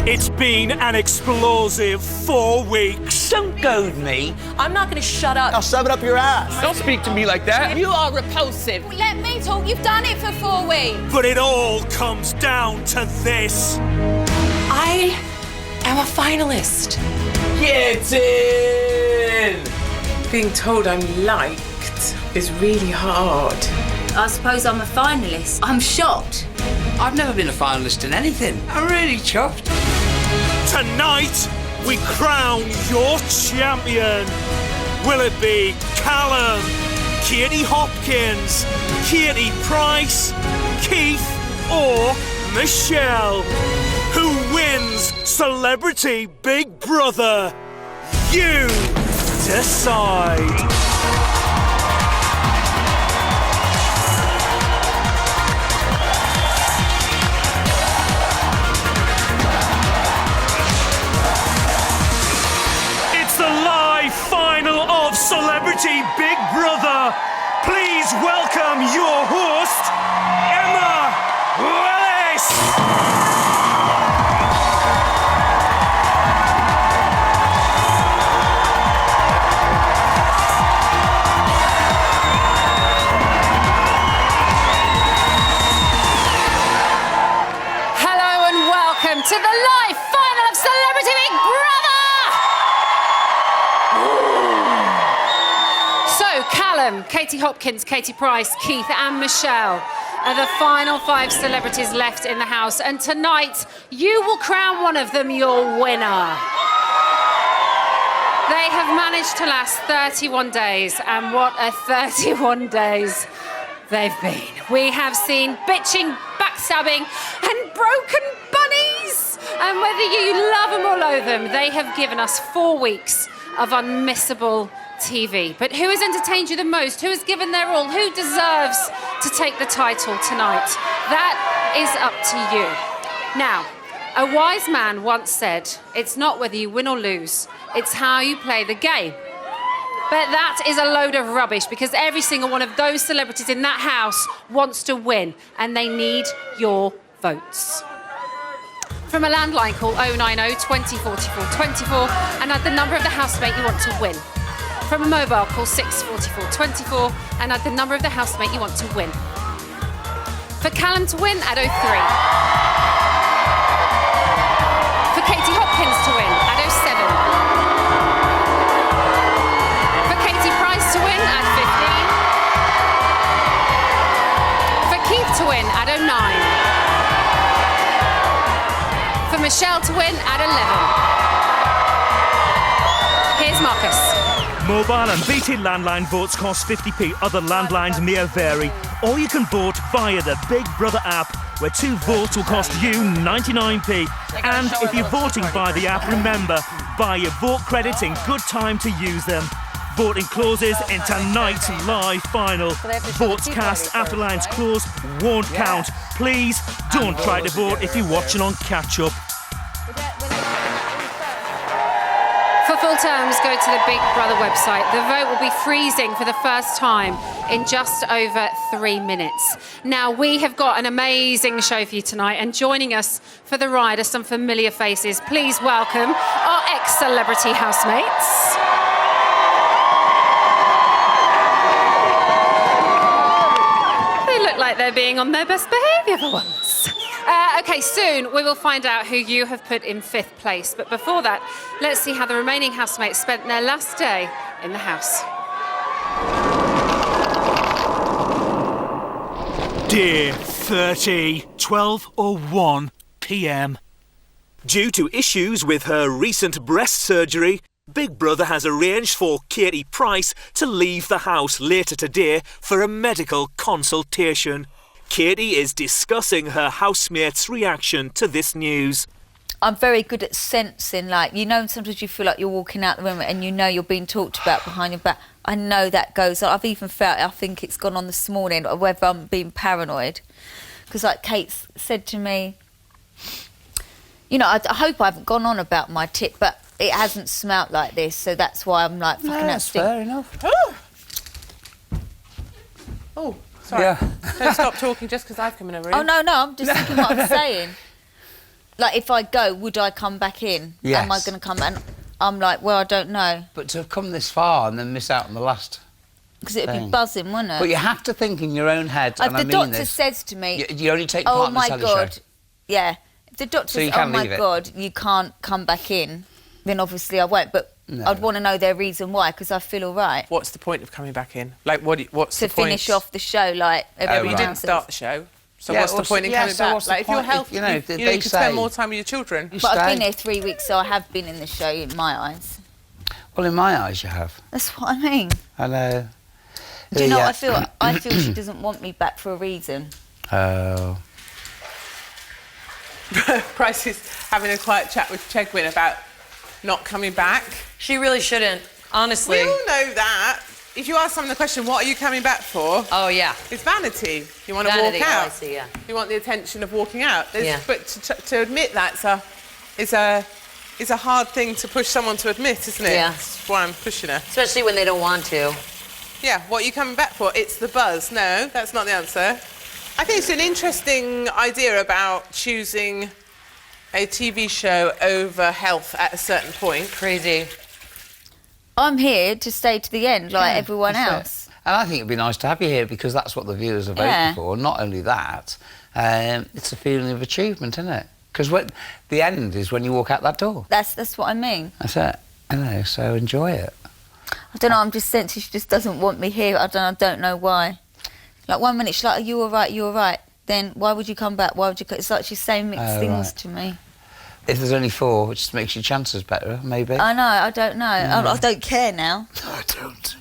It's been an explosive 4 weeks. Don't goad me. I'm not going to shut up. I'll shove it up your ass. Don't speak to me like that. You are repulsive. Let me talk. You've done it for 4 weeks. But it all comes down to this. I am a finalist. Get in! Being told I'm liked is really hard. I suppose I'm a finalist. I'm shocked. I've never been a finalist in anything. I'm really chuffed. Tonight, we crown your champion. Will it be Callum, Katie Hopkins, Katie Price, Keith, or Michelle? Who wins Celebrity Big Brother? You decide. It's the live final of Celebrity Big Brother. Please welcome your host, Emma Willis. To the live final of Celebrity Big Brother! So, Callum, Katie Hopkins, Katie Price, Keith and Michelle are the final 5 celebrities left in the house. And tonight, you will crown one of them your winner. They have managed to last 31 days. And what a 31 days they've been. We have seen bitching, backstabbing and broken bunnies. And whether you love them or loathe them, they have given us 4 weeks of unmissable TV. But who has entertained you the most? Who has given their all? Who deserves to take the title tonight? That is up to you. Now, a wise man once said, it's not whether you win or lose, it's how you play the game. But that is a load of rubbish, because every single one of those celebrities in that house wants to win, and they need your votes. From a landline, call 090 20 44 24 and add the number of the housemate you want to win. From a mobile, call 644 24 and add the number of the housemate you want to win. For Callum to win, add 03. For Katie Hopkins to win, add 07. For Katie Price to win, add 15. For Keith to win, add 09. For Michelle to win, add 11. Here's Marcus. Mobile and BT landline votes cost 50p. Other landlines may vary. Or you can vote via the Big Brother app, where 2 votes will cost you 99p. And if you're voting by the app, remember, buy your vote credits in good time to use them. Voting closes in tonight's live final. Votes cast after lines close won't count. Please don't try to vote if you're watching on catch-up. For full terms, go to the Big Brother website. The vote will be freezing for the first time in just over 3 minutes. Now, we have got an amazing show for you tonight, and joining us for the ride are some familiar faces. Please welcome our ex-celebrity housemates. They look like they're being on their best behaviour for once. OK, soon we will find out who you have put in 5th place. But before that, let's see how the remaining housemates spent their last day in the house. Day 30, 12:01 p.m. Due to issues with her recent breast surgery, Big Brother has arranged for Katie Price to leave the house later today for a medical consultation. Katie is discussing her housemates' reaction to this news. I'm very good at sensing, like, you know, sometimes you feel like you're walking out the room and you know you're being talked about behind your back. I know that goes on. I've even felt, I think it's gone on this morning, whether I'm being paranoid. Because, like Kate said to me, you know, I hope I haven't gone on about my tip, but it hasn't smelt like this, so that's why I'm like, fucking That's fair enough. Oh, sorry. Yeah. Don't stop talking just because I've come in a room. Oh, no, I'm just thinking what I'm saying. like, if I go, would I come back in? Yes. Am I going to come? And I'm like, well, I don't know. But to have come this far and then miss out on the last... Because it'd be thing. buzzing, wouldn't it? But you have to think in your own head, and I the mean doctor this. says to me... You only take part oh in the my telly God. show. Yeah. If the doctor So you says, oh can't my leave it. God, you can't come back in, then obviously I won't. But No. I'd want to know their reason why, because I feel all right. What's the point of coming back in? Like, what's To the point? finish off the show like everyone You right. didn't else. start the show. So Yeah, what's the what's- point in yeah, coming so back? what's the Like, if you're point? healthy, You know, you they could say- spend more time with your children. You But I've stay. been here 3 weeks, so I have been in the show in my eyes. Well, in my eyes, you have. That's what I mean. I know. Do you know what I Yeah. feel? I feel she doesn't want me back for a reason. Oh. Price is having a quiet chat with Chegwin about not coming back. She really shouldn't, honestly. We all know that. If you ask someone the question, what are you coming back for? Oh, yeah. It's vanity. You want to Vanity, walk oh, out. I see, yeah. You want the attention of walking out. Yeah. But to admit that is a hard thing to push someone to admit, isn't it? Yeah. That's why I'm pushing her. Especially when they don't want to. Yeah, what are you coming back for? It's the buzz. No, that's not the answer. I think it's an interesting idea about choosing a TV show over health at a certain point. Crazy. I'm here to stay to the end, like everyone That's else. it. And I think it'd be nice to have you here because that's what the viewers are voting Yeah. for. Not only that, it's a feeling of achievement, isn't it? Because the end is when you walk out that door. That's what I mean. That's it. I know, so enjoy it. I don't know, I'm just sensing she just doesn't want me here. I don't know why. Like 1 minute she's like, are you all right, you all right? Then why would you come back? Why would you... It's like she's saying mixed Oh, things right. to me. If there's only 4, it just makes your chances better, maybe. I know, I don't know. I don't care now. No, I don't.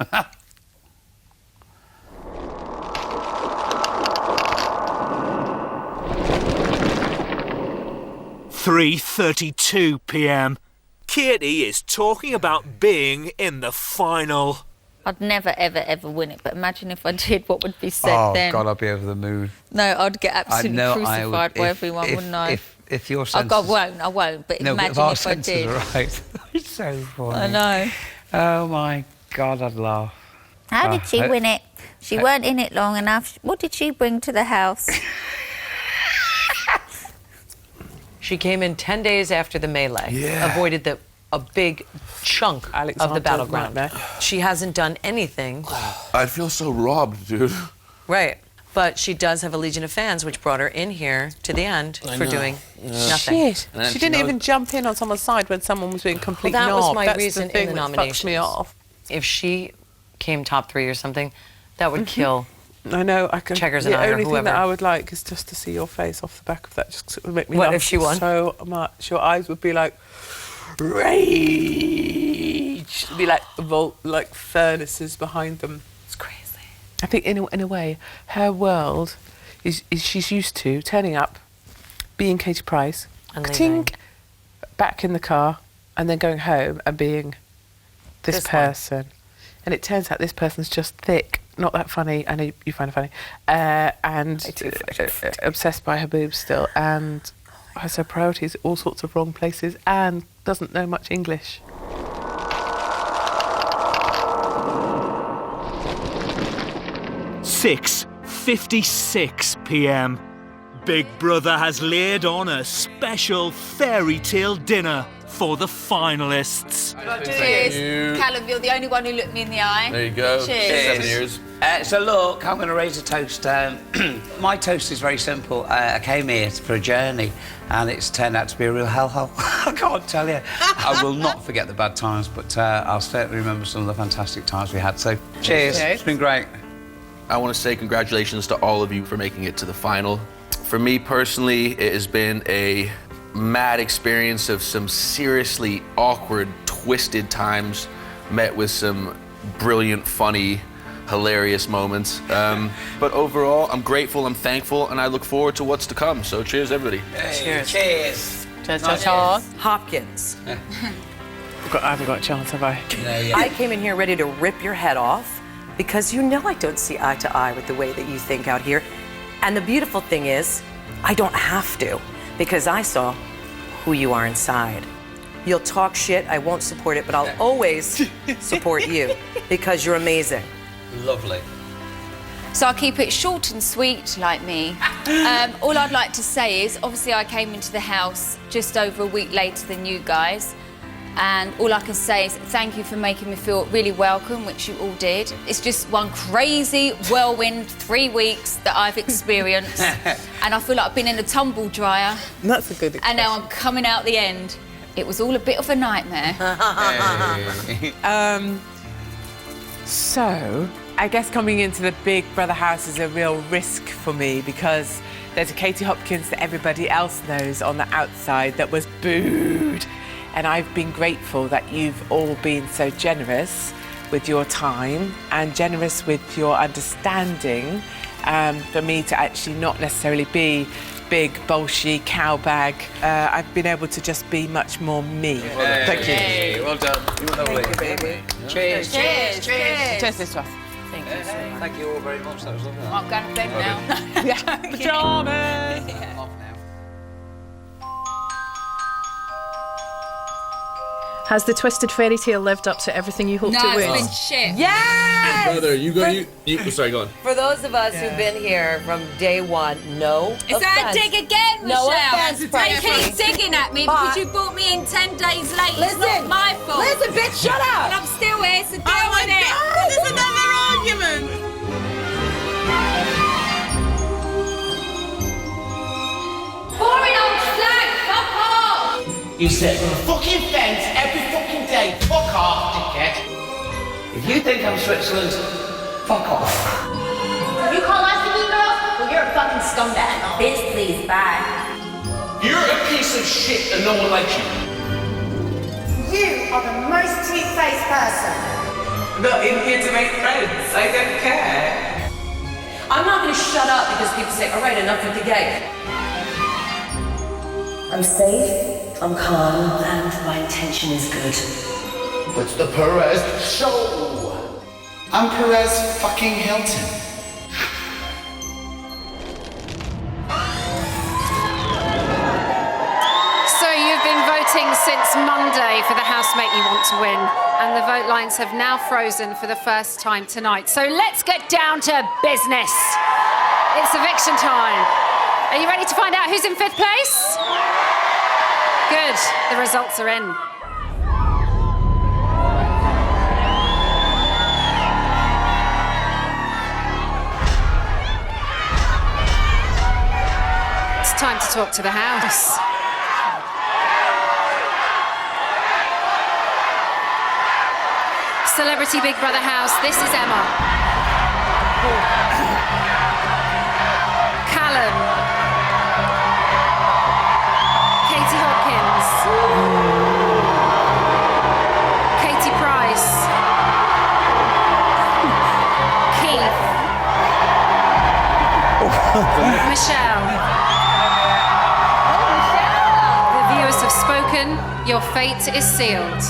3:32 p.m. Katie is talking about being in the final. I'd never, ever, ever win it. But imagine if I did, what would be said Oh, then? God, I'd be over the moon. No, I'd get absolutely I crucified by would, everyone, wouldn't I? If your I senses... won't. But No, but imagine if our if I senses did. are right. It's so funny. I know. Oh, my God, I'd laugh. How Oh, did she win it? She weren't in it long enough. What did she bring to the house? She came in 10 days after the melee. Yeah. Avoided a big chunk of Alexander the battleground. Nightmare. She hasn't done anything. I feel so robbed, dude. Right. But she does have a legion of fans, which brought her in here to the end I for know. doing Yeah. nothing. Shit. And then She she didn't knows- even jump in on someone's side when someone was being complete Well, that was knob. my That's reason the thing in the that fucks nominations. me off. If she came top 3 or something, that would kill. I know. I can. Checkers the and I or only thing whoever. that I would like is just to see your face off the back of that. Just 'cause it would make me What laugh if she won? so much. Your eyes would be like rage. It'd be like like furnaces behind them. It's crazy. I think in a way, her world is she's used to turning up, being Katie Price, And ka-ting, leaving. back in the car, and then going home and being this This one. person. And it turns out this person's just thick, not that funny. I know you find her funny, and obsessed by her boobs still, and has her priorities all sorts of wrong places, and doesn't know much English. Six 56 p.m. Big Brother has laid on a special fairy tale dinner for the finalists. Cheers. Callum, you're the only one who looked me in the eye. There you go. Cheers. 7 years. So look, I'm going to raise a toast. My toast is very simple. I came here for a journey, and it's turned out to be a real hellhole. I can't tell you. I will not forget the bad times, but I'll certainly remember some of the fantastic times we had. So, cheers. Okay. It's been great. I want to say congratulations to all of you for making it to the final. For me personally, it has been a mad experience of some seriously awkward, twisted times, met with some brilliant, funny, hilarious moments. But overall, I'm grateful, I'm thankful, and I look forward to what's to come. So cheers, everybody. Cheers. Cheers. Hopkins. I haven't got a chance, have I? I came in here ready to rip your head off because you know I don't see eye to eye with the way that you think out here. And the beautiful thing is, I don't have to because I saw who you are inside. You'll talk shit, I won't support it, but I'll always support you because you're amazing. Lovely. So I'll keep it short and sweet, like me. All I'd like to say is, obviously I came into the house just over a week later than you guys. And all I can say is thank you for making me feel really welcome, which you all did. It's just one crazy whirlwind 3 weeks that I've experienced. And I feel like I've been in a tumble dryer. That's a good expression. And now I'm coming out the end. It was all a bit of a nightmare. So, I guess coming into the Big Brother house is a real risk for me because there's a Katie Hopkins that everybody else knows on the outside that was booed. And I've been grateful that you've all been so generous with your time and generous with your understanding for me to actually not necessarily be big, bolshy, cow bag. I've been able to just be much more me. Thank you. Hey, well done. You were lovely. Thank you, baby. Cheers. Cheers, cheers. Cheers to us. Thank you so much. Thank you all very much. That was lovely. I'm going to bed now. Pajamas. I'm off now. Has the twisted fairy tale lived up to everything you hoped No, it would? it's been shit. Yes! Brother, you sorry, go on. For those of us who've been here from day one, no Is that a offense. dig again, Michelle? No offense, They Frankie. keep digging at me But- because you brought me in 10 days late. It's not Listen, my fault. listen, bitch, shut up! And I'm still here, so deal with it. There's another argument! Boring old slag, fuck off! You sit on a fucking fence every fucking day. Fuck off, dickhead. If you think I'm Switzerland, fuck off. You call us the mean girls? Well, you're a fucking scumbag. Bitch, please, bye. You're a piece of shit and no one likes you. You are the most two-faced person. Not in here to make friends. I don't care. I'm not going to shut up because people say, all right, enough with the gay. I'm safe, I'm calm, and my intention is good. It's the Perez show. I'm Perez fucking Hilton. So you've been voting since Monday for the housemate you want to win, and the vote lines have now frozen for the first time tonight. So let's get down to business. It's eviction time. Are you ready to find out who's in 5th place? Good, the results are in. It's time to talk to the house. Celebrity Big Brother house, this is Emma. Callum. Katie Hopkins. Katie Price. Keith. Michelle. The viewers have spoken. Your fate is sealed.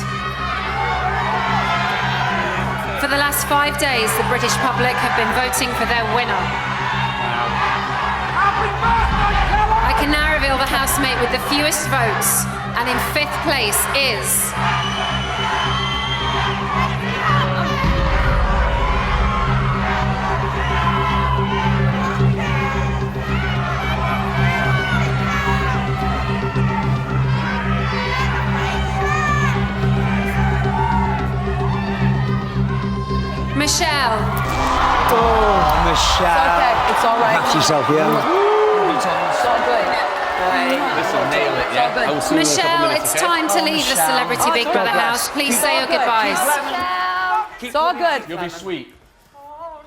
For the last 5 days, the British public have been voting for their winner. I can now reveal the housemate with the fewest votes, and in 5th place is... Michelle. Oh, Michelle. Okay, it's all right. That's yourself, yeah. It's all good. Listen, nail it, yeah? I will see you in a couple Michelle, minutes, it's okay? time to leave the Celebrity Big Brother house. Please say your goodbyes. It's all good. You'll be sweet.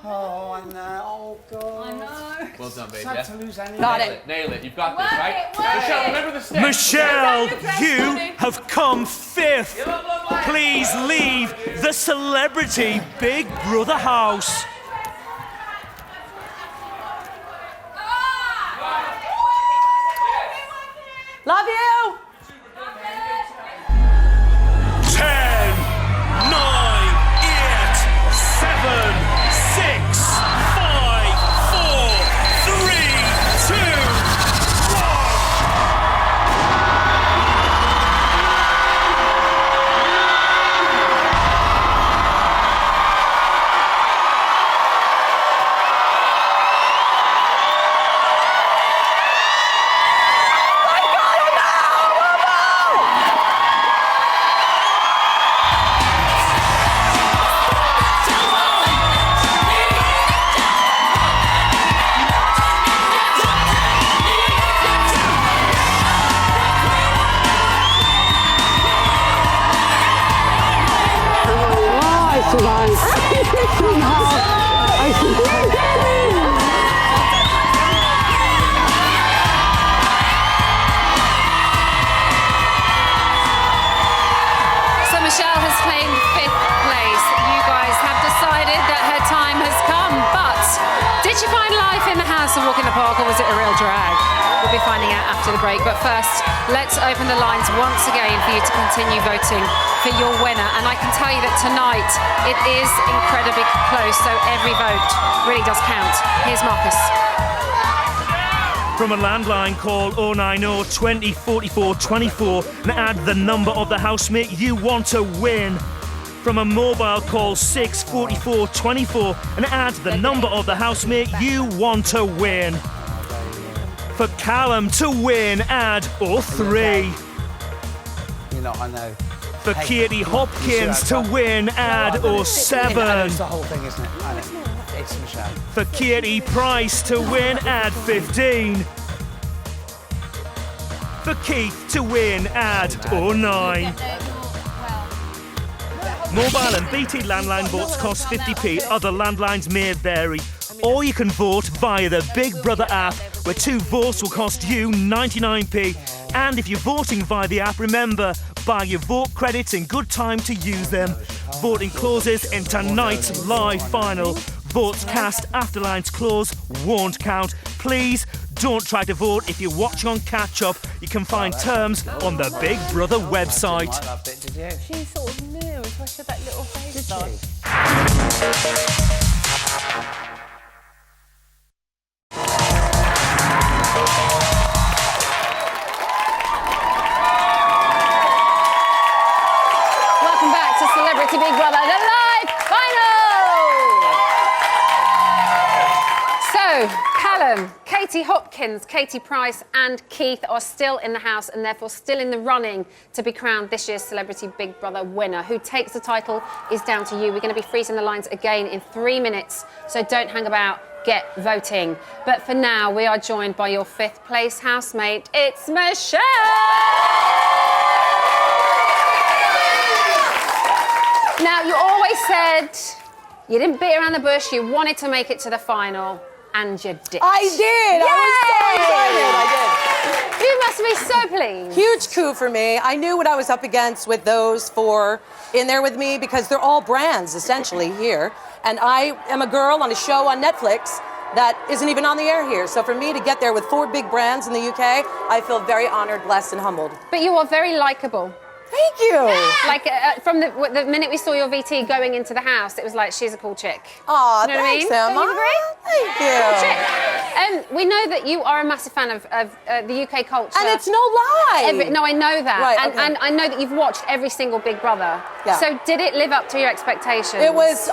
Oh, I know. Oh, God. I know. Well done, baby. Sad Yeah? to lose anyone. Got it. Nail it. You've got this, right? Michelle, remember the steps. Michelle, you have come 5th. Please leave the Celebrity Big Brother house. Love you! 10, 9, 8, 7, 6, 5, 4, 3, 2, 1. So Michelle has claimed 5th place. You guys have decided that her time has come, but did she find life in the house and walk in the park, or was it a real drag? We'll be finding out after the break, but first, let's open the lines once again for you to continue voting for your winner. And I can tell you that tonight it is incredibly close, so every vote really does count. Here's Marcus. From a landline, call 090 20 44 24 and add the number of the housemate you want to win. From a mobile, call 644 24 and add the number of the housemate you want to win. For Callum to win, add 03. You know, I know. For Katie Hopkins to win, add I know 07. it's the whole thing, isn't it? I know. It's Michelle. For Katie Price to win, add 15. For Keith to win, add 09. Mobile and BT landline votes cost 50p. Other landlines may vary. Or you can vote via the Big Brother app, where 2 votes will cost you 99p. And if you're voting via the app, remember, buy your vote credits in good time to use them. Voting closes in tonight's live final. Votes cast after lines close won't count. Please don't try to vote if you're watching on catch up. You can find terms on the Big Brother website. She sort of knew, especially that little face on. Welcome back to Celebrity Big Brother, the live final! So, Callum, Katie Hopkins, Katie Price and Keith are still in the house and therefore still in the running to be crowned this year's Celebrity Big Brother winner. Who takes the title is down to you. We're going to be freezing the lines again in 3 minutes, so don't hang about. Get voting. But for now, we are joined by your 5th place housemate. It's Michelle! Now, you always said you didn't beat around the bush, you wanted to make it to the final, and you did. I did! Yay! I was so excited! I did. You must be so pleased. Huge coup for me. I knew what I was up against with those 4 in there with me because they're all brands, essentially, here. And I am a girl on a show on Netflix that isn't even on the air here. So for me to get there with 4 big brands in the UK, I feel very honored, blessed, and humbled. But you are very likeable. Thank you. Like, from the minute we saw your VT going into the house, it was like, she's a cool chick. Aw, you know thanks, what I mean? Emma. Don't you agree? Thank you. Cool chick. We know that you are a massive fan of the UK culture. And it's no lie. No, I know that. Right, and, okay. and I know that you've watched every single Big Brother. Yeah. So did it live up to your expectations? It was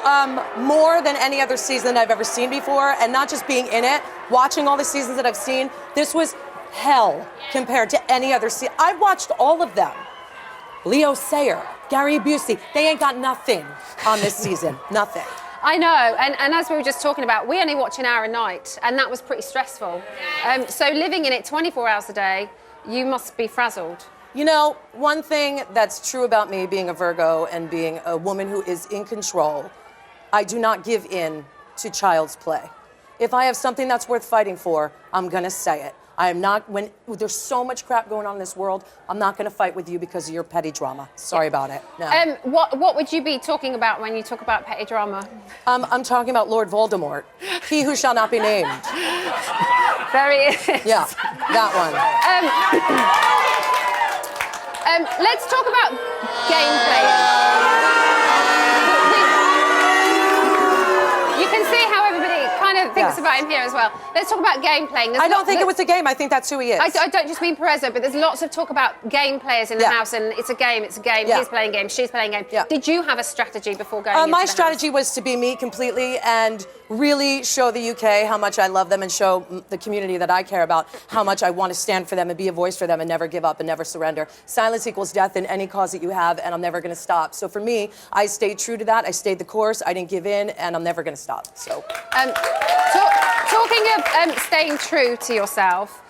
more than any other season I've ever seen before. And not just being in it, watching all the seasons that I've seen, this was hell compared to any other season. I've watched all of them. Leo Sayer, Gary Busey, they ain't got nothing on this season. Nothing. I know, and as we were just talking about, we only watch an hour a night, and that was pretty stressful. So living in it 24 hours a day, you must be frazzled. You know, one thing that's true about me being a Virgo and being a woman who is in control, I do not give in to child's play. If I have something that's worth fighting for, I'm gonna say it. I am not, when there's so much crap going on in this world, I'm not going to fight with you because of your petty drama. Sorry about it. No. What would you be talking about when you talk about petty drama? I'm talking about Lord Voldemort, he who shall not be named. There he is. Yeah, that one. Let's talk about gameplay. You can see how everybody kind of thinks about him here as well. Let's talk about game playing. I don't think it was a game. I think that's who he is. I don't just mean Perezzo, but there's lots of talk about game players in the house, and it's a game, Yeah. He's playing games, she's playing games. Yeah. Did you have a strategy before going into my the strategy was to be me completely and really show the UK how much I love them and show the community that I care about how much I want to stand for them and be a voice for them and never give up and never surrender. Silence equals death in any cause that you have, and I'm never going to stop. So for me, I stayed true to that. I stayed the course. I didn't give in, and I'm never going to stop. So. Talking of staying true to yourself,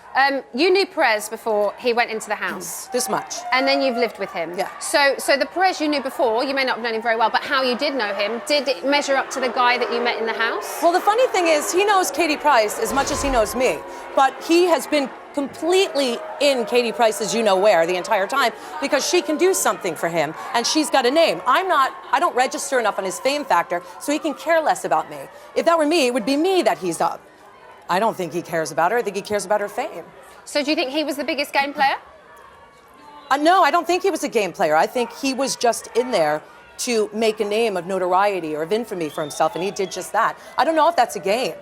You knew Perez before he went into the house. This much. And then you've lived with him. Yeah. So the Perez you knew before, you may not have known him very well, but how you did know him, did it measure up to the guy that you met in the house? Well, the funny thing is, he knows Katie Price as much as he knows me, but he has been completely in Katie Price's you-know-where the entire time because she can do something for him, and she's got a name. I don't register enough on his fame factor, so he can care less about me. If that were me, it would be me that he's up. I don't think he cares about her. I think he cares about her fame. So do you think he was the biggest game player? No, I don't think he was a game player. I think he was just in there to make a name of notoriety or of infamy for himself, and he did just that. I don't know if that's a game.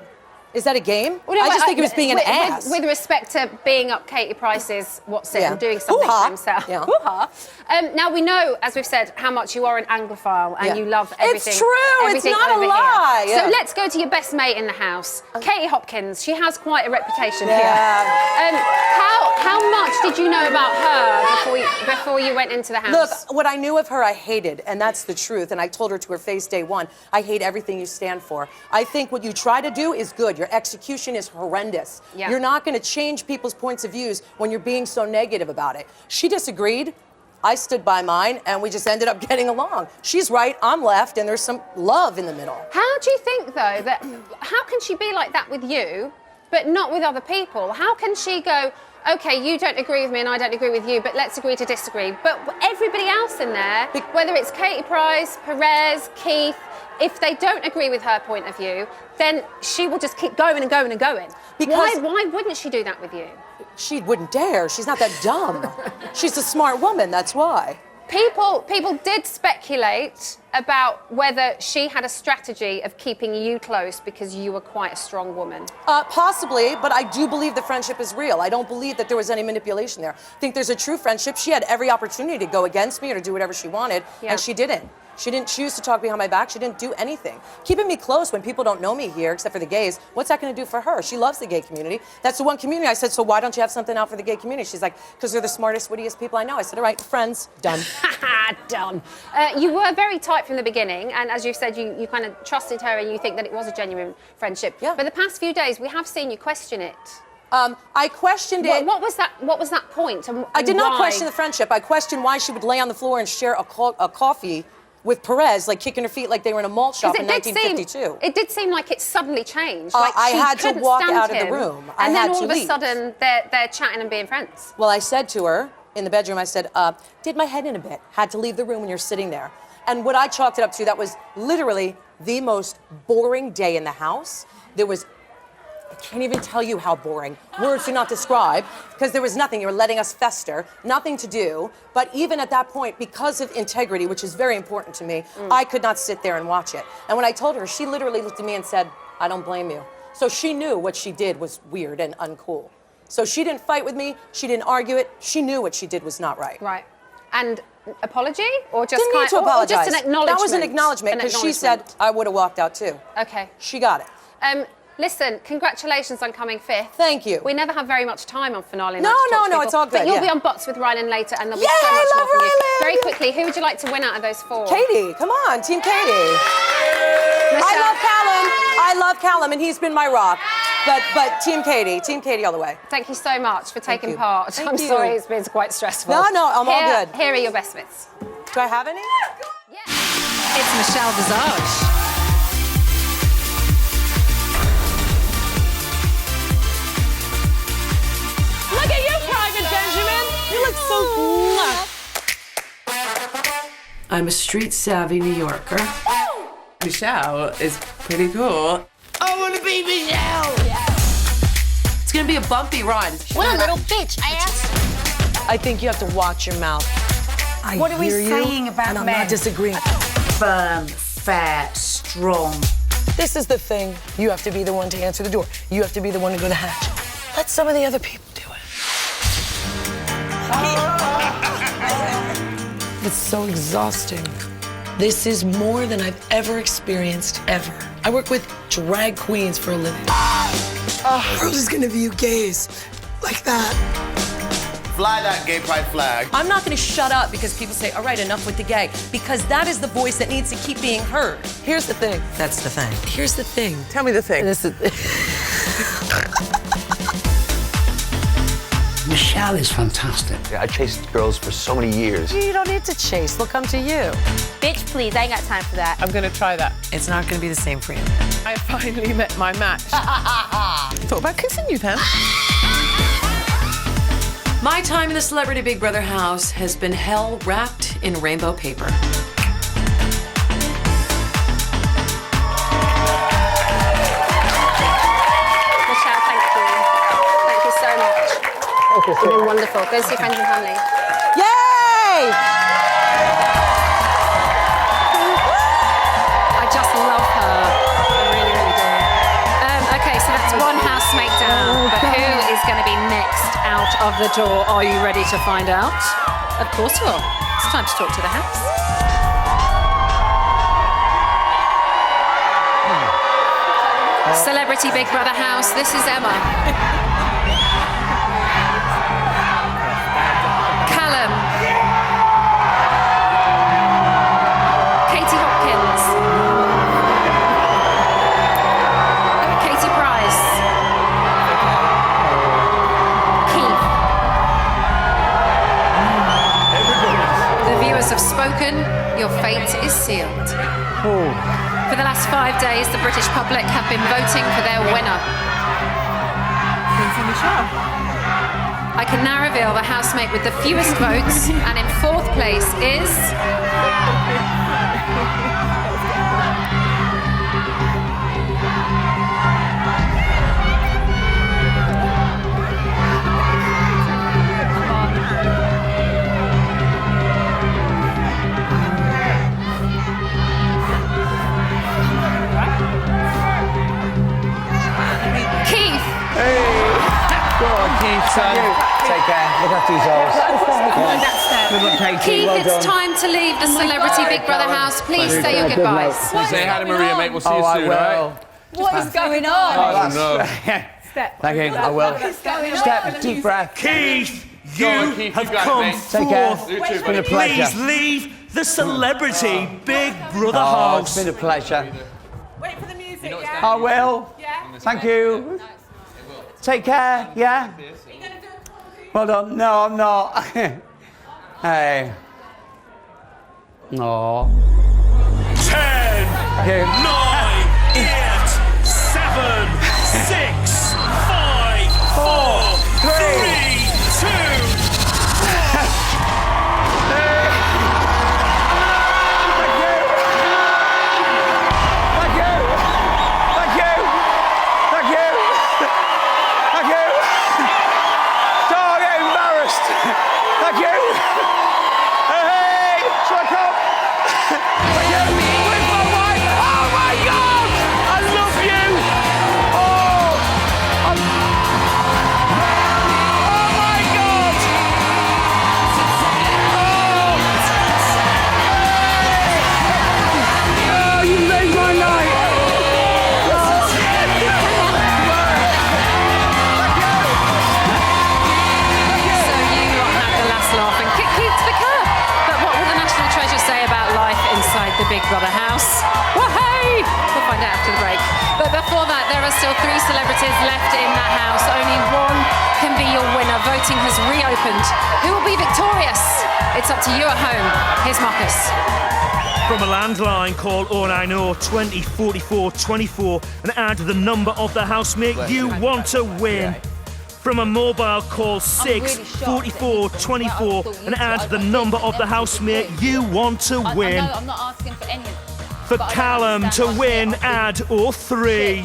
Is that a game? Well, no, I just think he was being an ass. With respect to being up Katie Price's and doing something Hoo-ha. for himself. Yeah. Hoo-ha. Now we know, as we've said, how much you are an Anglophile and you love everything. It's true. Everything It's not over a lie. Here. Yeah. So let's go to your best mate in the house, Katie Hopkins. She has quite a reputation Yeah. here. How much did you know about her before you went into the house? Look, what I knew of her, I hated, and that's the truth. And I told her to her face day one, I hate everything you stand for. I think what you try to do is good. Your execution is horrendous. Yeah. You're not going to change people's points of views when you're being so negative about it. She disagreed. I stood by mine, and we just ended up getting along. She's right, I'm left, and there's some love in the middle. How do you think, though, that how can she be like that with you, but not with other people? How can she go, okay, you don't agree with me and I don't agree with you, but let's agree to disagree? But everybody else in there, whether it's Katie Price, Perez, Keith, if they don't agree with her point of view, then she will just keep going and going and going. Why wouldn't she do that with you? She wouldn't dare. She's not that dumb. She's a smart woman, that's why. People did speculate about whether she had a strategy of keeping you close because you were quite a strong woman. Possibly, but I do believe the friendship is real. I don't believe that there was any manipulation there. I think there's a true friendship. She had every opportunity to go against me or to do whatever she wanted, and she didn't. She didn't choose to talk behind my back. She didn't do anything. Keeping me close when people don't know me here, except for the gays, what's that going to do for her? She loves the gay community. That's the one community. I said, so why don't you have something out for the gay community? She's like, because they're the smartest, wittiest people I know. I said, all right, friends, done. Done. You were very tight from the beginning, and as you said, you kind of trusted her and you think that it was a genuine friendship. Yeah. But the past few days, we have seen you question it. I questioned it. What was that point? And I did not why? question the friendship. I questioned why she would lay on the floor and share a coffee with Perez, like kicking her feet like they were in a malt shop in 1952. It did seem like it suddenly changed. I she had to couldn't walk stand out of the him, room. And then I had all to of a leave. sudden, they're chatting and being friends. Well, I said to her in the bedroom, I said, did my head in a bit. Had to leave the room when you're sitting there. And what I chalked it up to, that was literally the most boring day in the house. There was, I can't even tell you how boring. Words do not describe, because there was nothing. You were letting us fester, nothing to do. But even at that point, because of integrity, which is very important to me, I could not sit there and watch it. And when I told her, she literally looked at me and said, I don't blame you. So she knew what she did was weird and uncool. So she didn't fight with me, she didn't argue it, she knew what she did was not right. Right. And apology? Or just Didn't need to apologize. Or just an acknowledgement? That was an acknowledgement, because she said I would have walked out too. Okay. She got it. Listen, congratulations on coming fifth. Thank you. We never have very much time on finale No, night to talk to no, people, it's all good, But you'll yeah. be on Bots with Rylan later, and there'll be Yay, so much I more love from you. Rylan! Very quickly, who would you like to win out of those four? Katie, come on, Team Katie. I love Callum, and he's been my rock. But Team Katie all the way. Thank you so much for taking part. Thank I'm you. sorry, it's been quite stressful. No, I'm all good. Here are your best bits. Do I have any? It's Michelle Visage. Look at you, Private Benjamin. You look so I'm a street-savvy New Yorker. Michelle is pretty cool. I want to be Michelle. It's gonna be a bumpy ride. What a little bitch ass. I think you have to watch your mouth. What are we saying about and I'm men? not disagreeing. Firm, fat, strong. This is the thing. You have to be the one to answer the door. You have to be the one to go to the hatch. Let some of the other people do it. It's so exhausting. This is more than I've ever experienced, ever. I work with drag queens for a living. The world is gonna view gays like that. Fly that gay pride flag. I'm not going to shut up because people say, all right, enough with the gay, because that is the voice that needs to keep being heard. Here's the thing. That's the thing. Here's the thing. Tell me the thing. This is Michelle is fantastic. I chased girls for so many years. You don't need to chase. They'll come to you. Bitch, please, I ain't got time for that. I'm going to try that. It's not going to be the same for you. I finally met my match. Thought about kissing you then. My time in the Celebrity Big Brother house has been hell wrapped in rainbow paper. Michelle, thank you. Thank you so much. It's been wonderful. Go see friends and family. Yay! I just love her. I really, really do. Okay, so that's one housemate down. But who is going to be next out of the door? Are you ready to find out? Of course you are. It's time to talk to the house. Celebrity Big Brother house. This is Emma. Callum. Katie Hopkins. Katie Price. Keith. The viewers have spoken. Your fate is sealed. For the last 5 days, the British public have been voting for their winner. I can now reveal the housemate with the fewest votes, and in 4th place is... Keith. Go on, Keith, son. Take care. Look after yourselves. Good luck, Katie. Keith, Well it's done. time to leave the Celebrity Big Brother house. Please say your goodbyes. Say hi to Maria, mate. We'll see you I soon, will. all right? What is going on? Oh, no. Thank you. I will. Step, deep breath. Keith, Go on, you Keith, have you got it, come mate. Take care. forth. You too, It's been a mate. pleasure. Please leave the Celebrity Big Brother Oh, it's house. been a pleasure. Wait for the music, yeah? I will. Thank you. Take care, yeah? Well done. No, I'm not. Hey. No. 10, 9, 8, 7, 6, 5, 4, 3, 2, the Big Brother house. Wahey! We'll find out after the break. But before that, there are still 3 celebrities left in that house. Only one can be your winner. Voting has reopened. Who will be victorious? It's up to you at home. Here's Marcus. From a landline, call 090 20 44 24 and add the number of the housemate you want to win. From a mobile, call 6 44 24 and add the number of the housemate you want to win. I'm not asking for any. For Callum to win, add 03. I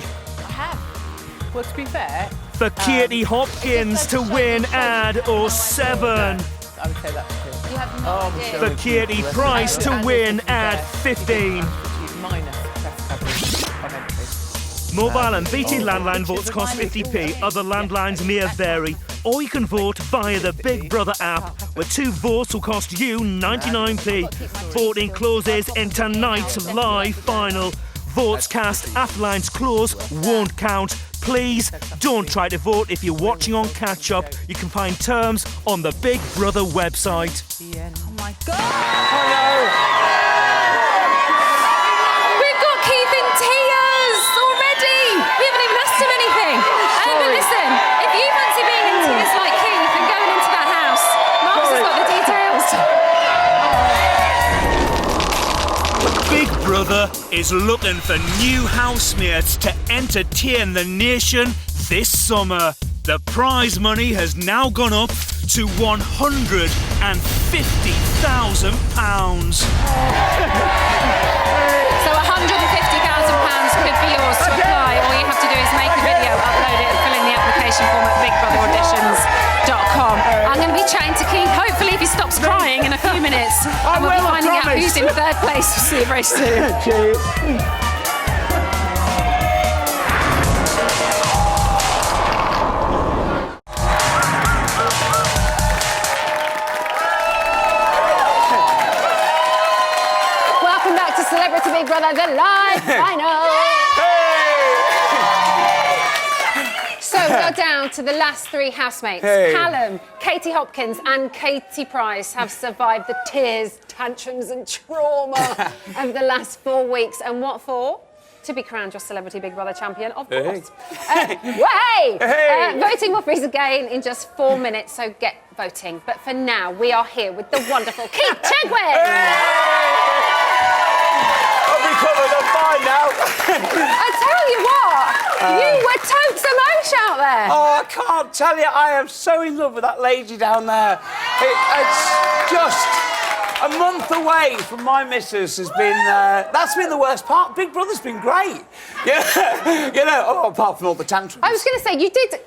have. Well, to be fair... For Katie Hopkins to win, add 07. I would say that's too. You have no idea. For Katie Price to win, add 15. Minus press coverage of entry. Mobile and BT landline votes cost 50p. Other landlines may vary. Or you can vote via the Big Brother app, where 2 votes will cost you 99p. Voting closes in tonight's live final. Votes cast after lines close won't count. Please don't try to vote if you're watching on catch up. You can find terms on the Big Brother website. Oh my God. We've got Keith in tears already. We haven't even asked him anything. But listen, if you fancy being in tears like Keith and going Brother is looking for new housemates to entertain the nation this summer. The prize money has now gone up to £150,000. So £150,000 could be yours to apply. All you have to do is make a video, upload it, and fill in the application form at BigBrotherAuditions.com. I'm going to be chatting to Keith, hopefully if he stops crying in a few minutes. And we'll be finding out who's in third place. We'll see you very soon. Cheers. Welcome back to Celebrity Big Brother, the live final. So we're down to the last three housemates. Hey. Callum, Katie Hopkins and Katie Price have survived the tears, tantrums and trauma of the last 4 weeks. And what for? To be crowned your Celebrity Big Brother champion, of course. Voting will freeze again in just 4 minutes, so get voting. But for now, we are here with the wonderful Keith Chegwin. I'll be covered, I'm fine now. I tell you what, you were totes emotion out there. Oh, I can't tell you, I am so in love with that lady down there. It's just a month away from my missus has been... that's been the worst part. Big Brother's been great. Yeah, you know, apart from all the tantrums. I was going to say,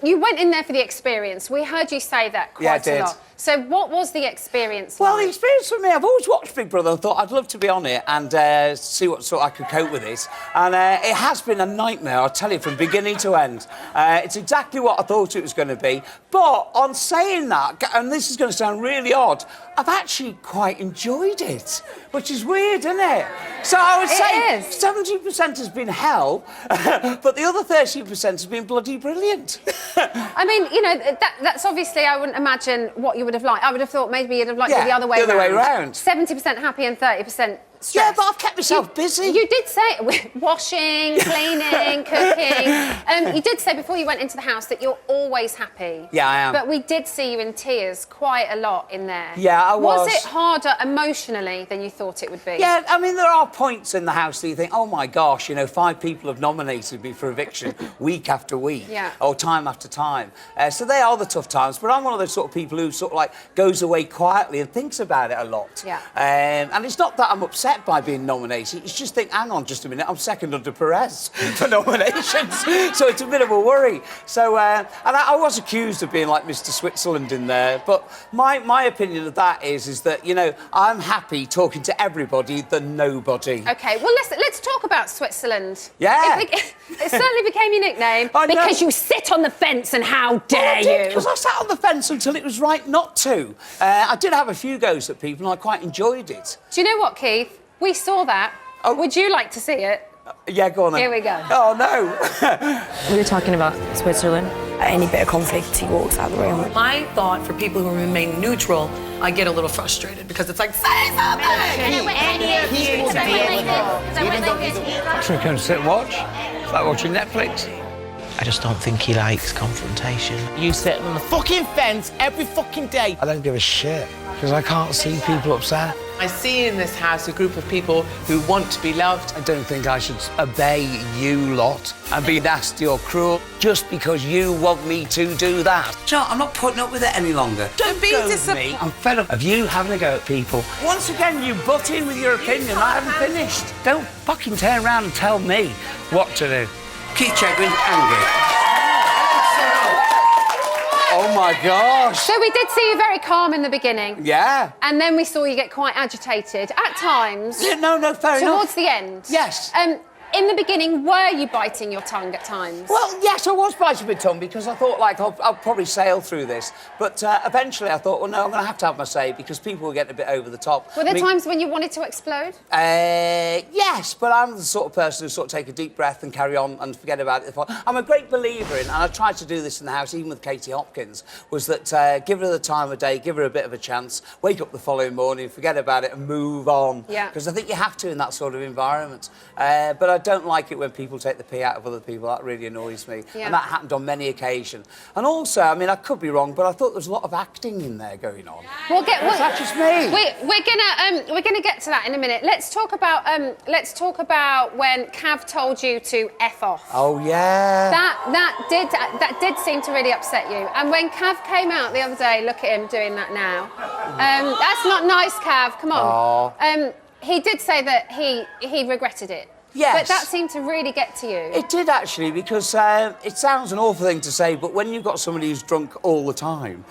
you went in there for the experience. We heard you say that quite a lot. So what was the experience like? Well, the experience for me, I've always watched Big Brother and thought I'd love to be on it and see what sort I could cope with it. And it has been a nightmare, I'll tell you, from beginning to end. It's exactly what I thought it was going to be. But on saying that, and this is going to sound really odd, I've actually quite enjoyed it, which is weird, isn't it? So I would say 70% has been hell, but the other 30% has been bloody brilliant. I mean, you know, that's obviously, I wouldn't imagine what you would have liked. I would have thought maybe you'd have liked it the other way around. The other way around. 70% happy and 30% stressed. Yeah, but I've kept myself busy. You did say washing, cleaning, cooking. You did say before you went into the house that you're always happy. Yeah, I am. But we did see you in tears quite a lot in there. Yeah, I was. Was it harder emotionally than you thought it would be? Yeah, I mean, there are points in the house that you think, oh my gosh, you know, 5 people have nominated me for eviction week after week, or time after time. So they are the tough times, but I'm one of those sort of people who sort of like goes away quietly and thinks about it a lot. Yeah. And it's not that I'm upset by being nominated, it's just think, hang on just a minute, I'm second under Perez for nominations. So it's a bit of a worry. So, and I was accused of being like Mr. Switzerland in there, but my opinion of that is that, you know, I'm happy talking to everybody than nobody. OK, well, let's talk about Switzerland. Yeah. It certainly became your nickname because you sit on the fence, and how dare you? Because I sat on the fence until it was right not to. I did have a few goes at people and I quite enjoyed it. Do you know what, Keith? We saw that. Oh. Would you like to see it? Yeah, go on then. Here we go. Oh, no. We were talking about Switzerland. Any bit of conflict, he walks out the room. My thought for people who remain neutral, I get a little frustrated because it's like, say something! Should we come sit and watch? It's like watching Netflix. I just don't think he likes confrontation. You sit on the fucking fence every fucking day. I don't give a shit, because I can't see people upset. I see in this house a group of people who want to be loved. I don't think I should obey you lot and be nasty or cruel just because you want me to do that. Do you know, I'm not putting up with it any longer. Don't be disappointed. I'm fed up of you having a go at people. Once again, you butt in with your opinion. I haven't finished. Don't fucking turn around and tell me what to do. Keith Chegwin, angry. Oh my gosh. So we did see you very calm in the beginning. Yeah. And then we saw you get quite agitated at times. Yeah, no, fair enough. Towards the end. Yes. In the beginning, were you biting your tongue at times? Well, yes, I was biting my tongue because I thought, like, I'll probably sail through this. But eventually I thought, well, no, I'm going to have my say because people were getting a bit over the top. Were there times when you wanted to explode? Yes, but I'm the sort of person who sort of take a deep breath and carry on and forget about it. I'm a great believer in, and I tried to do this in the house, even with Katie Hopkins, was that give her the time of day, give her a bit of a chance, wake up the following morning, forget about it and move on. Yeah. Because I think you have to in that sort of environment. But don't like it when people take the pee out of other people. That really annoys me. Yeah. And that happened on many occasions. And also, I mean, I could be wrong, but I thought there was a lot of acting in there going on. Is that just me? We're gonna get to that in a minute. Let's talk about when Cav told you to F off. Oh, yeah. That did seem to really upset you. And when Cav came out the other day, look at him doing that now. That's not nice, Cav. Come on. Oh. He did say that he regretted it. Yes. But that seemed to really get to you. It did, actually, because it sounds an awful thing to say, but when you've got somebody who's drunk all the time,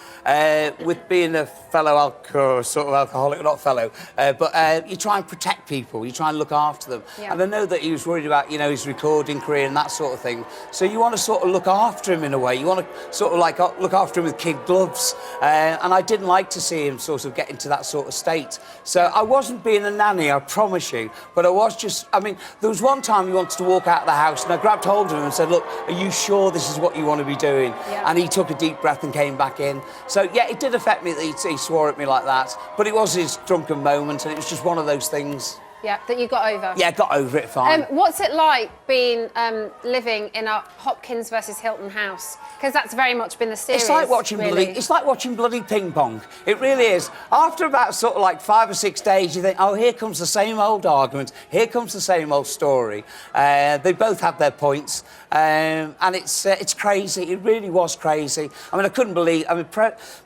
with being a fellow alcoholic, not fellow, but you try and protect people, you try and look after them. Yeah. And I know that he was worried about, his recording career and that sort of thing. So you want to sort of look after him in a way. You want to sort of like look after him with kid gloves. And I didn't like to see him sort of get into that sort of state. So I wasn't being a nanny, I promise you, but I was just, there was one time he wanted to walk out of the house and I grabbed hold of him and said, look, are you sure this is what you want to be doing? Yeah. And he took a deep breath and came back in. So, yeah, it did affect me that he swore at me like that. But it was his drunken moment and it was just one of those things. Yeah, that you got over. Yeah, got over it fine. What's it like being living in a Hopkins versus Hilton house? Because that's very much been the series. It's like watching bloody ping pong. It really is. After about sort of like 5 or 6 days, you think, oh, here comes the same old argument. Here comes the same old story. They both have their points, and it's crazy. It really was crazy. I couldn't believe.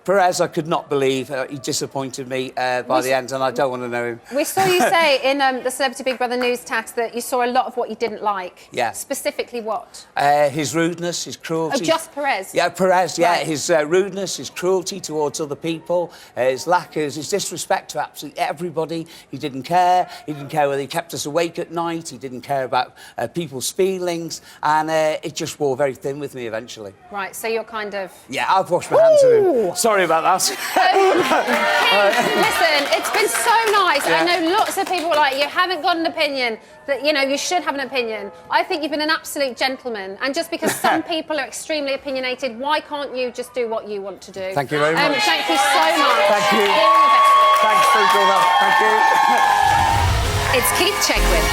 Perez, I could not believe he disappointed me by the end, and I don't want to know him. We saw you say in the Celebrity Big Brother newscast that you saw a lot of what you didn't like. Yeah. Specifically what? His rudeness, his cruelty. Oh, just Perez? Yeah, Perez, yeah. Right. His rudeness, his cruelty towards other people, his his disrespect to absolutely everybody. He didn't care. He didn't care whether he kept us awake at night. He didn't care about people's feelings. And it just wore very thin with me eventually. Right, so you're kind of... Yeah, I've washed my hands of him. Sorry about that. Listen, it's been so nice. Yeah. I know lots of people are like, you haven't got an opinion, that, you should have an opinion. I think you've been an absolute gentleman. And just because some people are extremely opinionated, why can't you just do what you want to do? Thank you very much. Thank you so much. Thank you. All the best. Thanks, Rachel. Thank you. It's Keith Chegwin.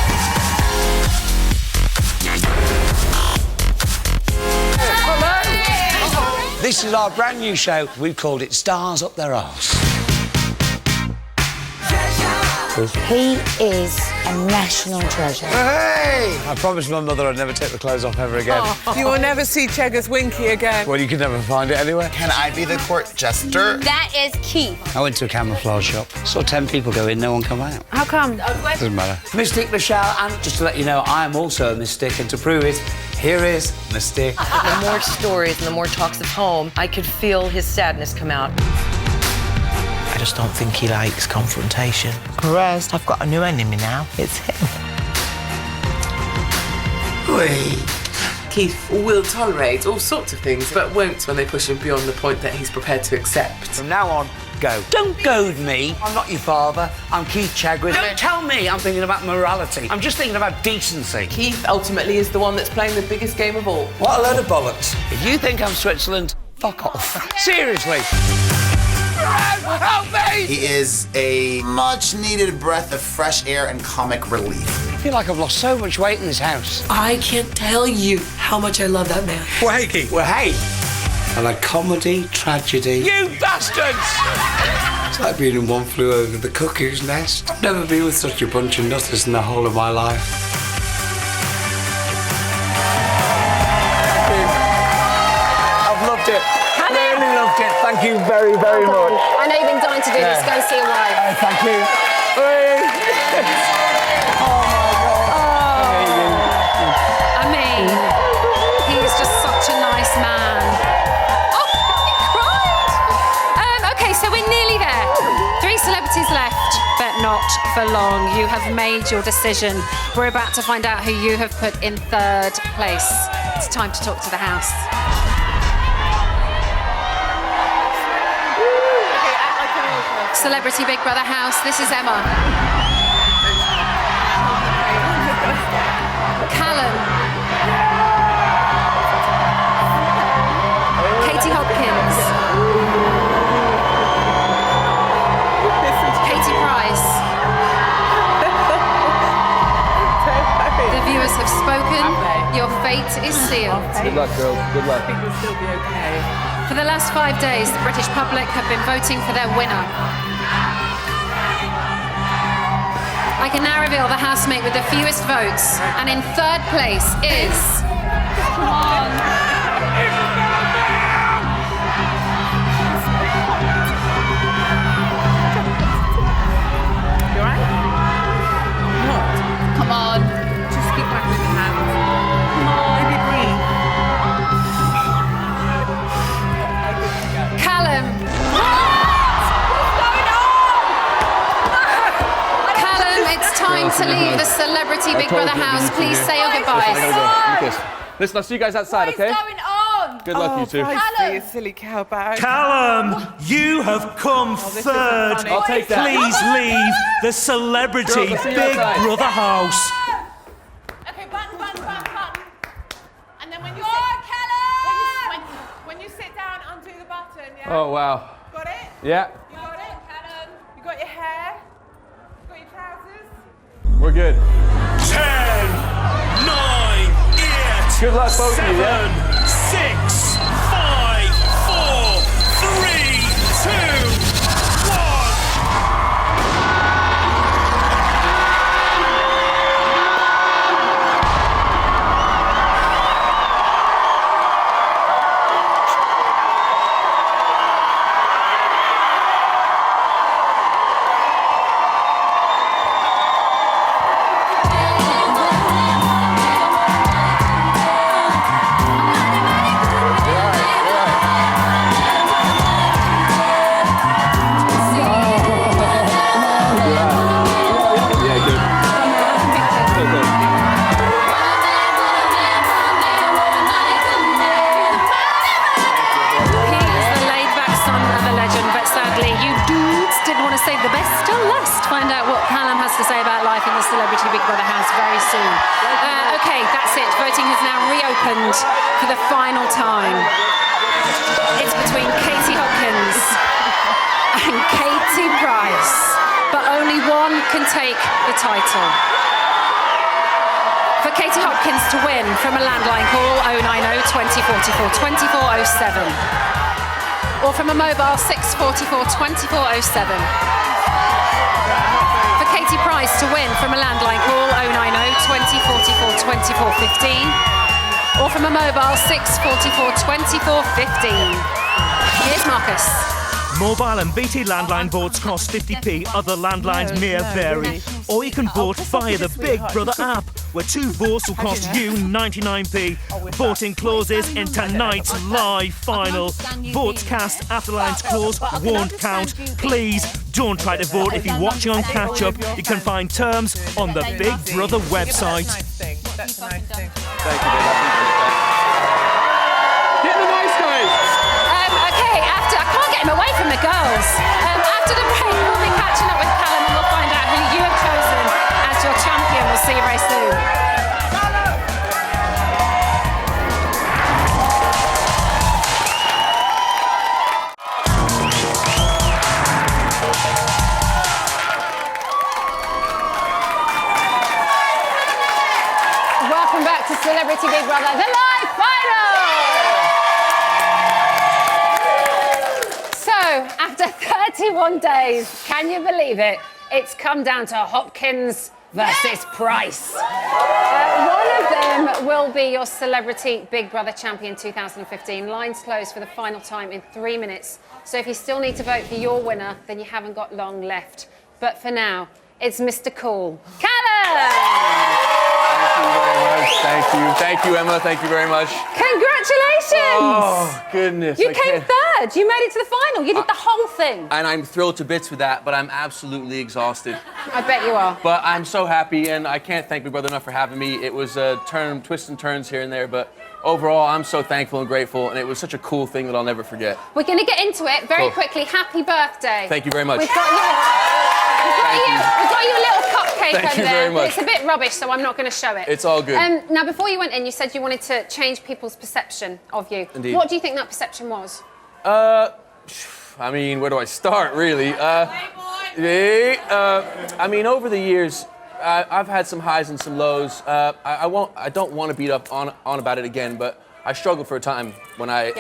This is our brand new show. We've called it Stars Up Their Arse. He is a national treasure. Hey! I promised my mother I'd never take the clothes off ever again. You will never see Cheggers Winky again. Well, you can never find it anywhere. Can I be the court jester? That is Keith. I went to a camouflage shop. Saw 10 people go in, no one come out. How come? Doesn't matter. Mystique Michelle, and just to let you know, I am also a mystic, and to prove it, here is Mystique. The more stories and the more talks of home, I could feel his sadness come out. I just don't think he likes confrontation. Perez, I've got a new enemy now. It's him. Wait. Keith will tolerate all sorts of things, but won't when they push him beyond the point that he's prepared to accept. From now on, go. Don't goad me. I'm not your father. I'm Keith Chegwin. Don't tell me I'm thinking about morality. I'm just thinking about decency. Keith ultimately is the one that's playing the biggest game of all. What a load of bollocks. If you think I'm Switzerland, fuck off. Seriously. Help me! He is a much-needed breath of fresh air and comic relief. I feel like I've lost so much weight in this house. I can't tell you how much I love that man. Well, hey, Keith. Well, hey. And a comedy tragedy. You bastards! It's like being in One Flew Over the Cuckoo's Nest. I've never been with such a bunch of nutters in the whole of my life. I've loved it. Really loved it. Thank you very, very much. I know you've been dying to do this. Go and see your wife. Thank you. I mean, he's just such a nice man. Oh, he cried. Okay, so we're nearly there. 3 celebrities left, but not for long. You have made your decision. We're about to find out who you have put in 3rd place. It's time to talk to the house. Celebrity Big Brother house, this is Emma. Callum. Katie Hopkins. Katie Price. The viewers have fate is sealed. Good luck, girls. Good luck. I think we'll still be okay. For the last 5 days, the British public have been voting for their winner. I can now reveal the housemate with the fewest votes, and in third place is... Come on. You alright? What? Come on. Just keep my moving hand. Come on. Maybe breathe. Callum. Callum, it's time to leave the Celebrity Big Brother house. Please say your goodbyes. Listen, I'll see you guys outside, okay? What's going on? Good luck, you two. Callum. You silly cowbag. Callum, you have come third. I'll take that. Please leave the Celebrity Girls, I'll see you Big outside. Brother house. Okay, button. And then when you when you sit down, undo the button, yeah? Oh, wow. Got it? Yeah, You got it, Callum? You got your hair? You got your trousers? we're good. 10, 9, 8, Good luck, both of you, 7, 6, 5, 4, 3, 2, 1. Save the best till last. Find out what Callum has to say about life in the Celebrity Big Brother house very soon. Okay, that's it. Voting has now reopened for the final time. It's between Katie Hopkins and Katie Price, but only one can take the title. For Katie Hopkins to win from a landline call 090 2044 2407. Or from a mobile 644 2407. For Katie Price to win from a landline call 090 2044 2415. Or from a mobile 644 2415. Here's Marcus. Mobile and BT landline votes cost 50p. Other landlines may vary. Or you can vote via the Big Brother app, where 2 votes will cost you 99p. Voting closes in tonight's live final. Votes cast after lines close won't count. Please don't try to vote if you're watching on catch up. You can find terms on the Big Brother website. That's a nice thing. Thank you, Get the nice guys! Okay, I can't get him away from the girls. After the break, we'll be catching up with Callum and we'll find out who you have chosen as your champion. We'll see you very soon. Welcome back to Celebrity Big Brother, the live final! So, after 31 days, can you believe it? It's come down to Hopkins versus Price. One of them will be your Celebrity Big Brother champion 2015. Lines closed for the final time in 3 minutes. So if you still need to vote for your winner, then you haven't got long left. But for now, it's Mr. Cool, Callum! Thank you, Emma. Thank you very much. Congratulations! Oh, goodness. You came third. You made it to the final. You did the whole thing. And I'm thrilled to bits with that, but I'm absolutely exhausted. I bet you are. But I'm so happy, and I can't thank Big Brother enough for having me. It was twists and turns here and there, but overall, I'm so thankful and grateful, and it was such a cool thing that I'll never forget. We're going to get into it very Cool. quickly. Happy birthday. Thank you very much. We've got you a little cupcake Thank over you there. very much. It's a bit rubbish, so I'm not going to show it. It's all good. Now, before you went in, you said you wanted to change people's perception of you. Indeed. What do you think that perception was? I mean, where do I start, really? I mean, over the years, I've had some highs and some lows. I don't want to beat up on about it again, but I struggled for a time when I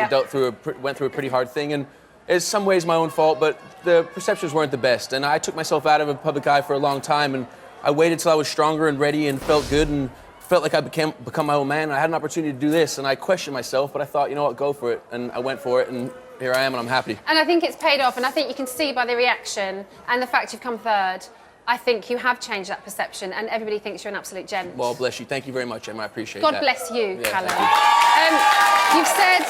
went through a pretty hard thing, and it's some ways my own fault, but the perceptions weren't the best, and I took myself out of a public eye for a long time, and I waited till I was stronger and ready and felt good and felt like I become my own man. And I had an opportunity to do this, and I questioned myself, but I thought, you know what, go for it, and I went for it, and here I am, and I'm happy. And I think it's paid off, and I think you can see by the reaction and the fact you've come third, I think you have changed that perception, and everybody thinks you're an absolute gent. Well, bless you. Thank you very much, Emma. I appreciate that. God bless you, Yeah, Callum. thank You've said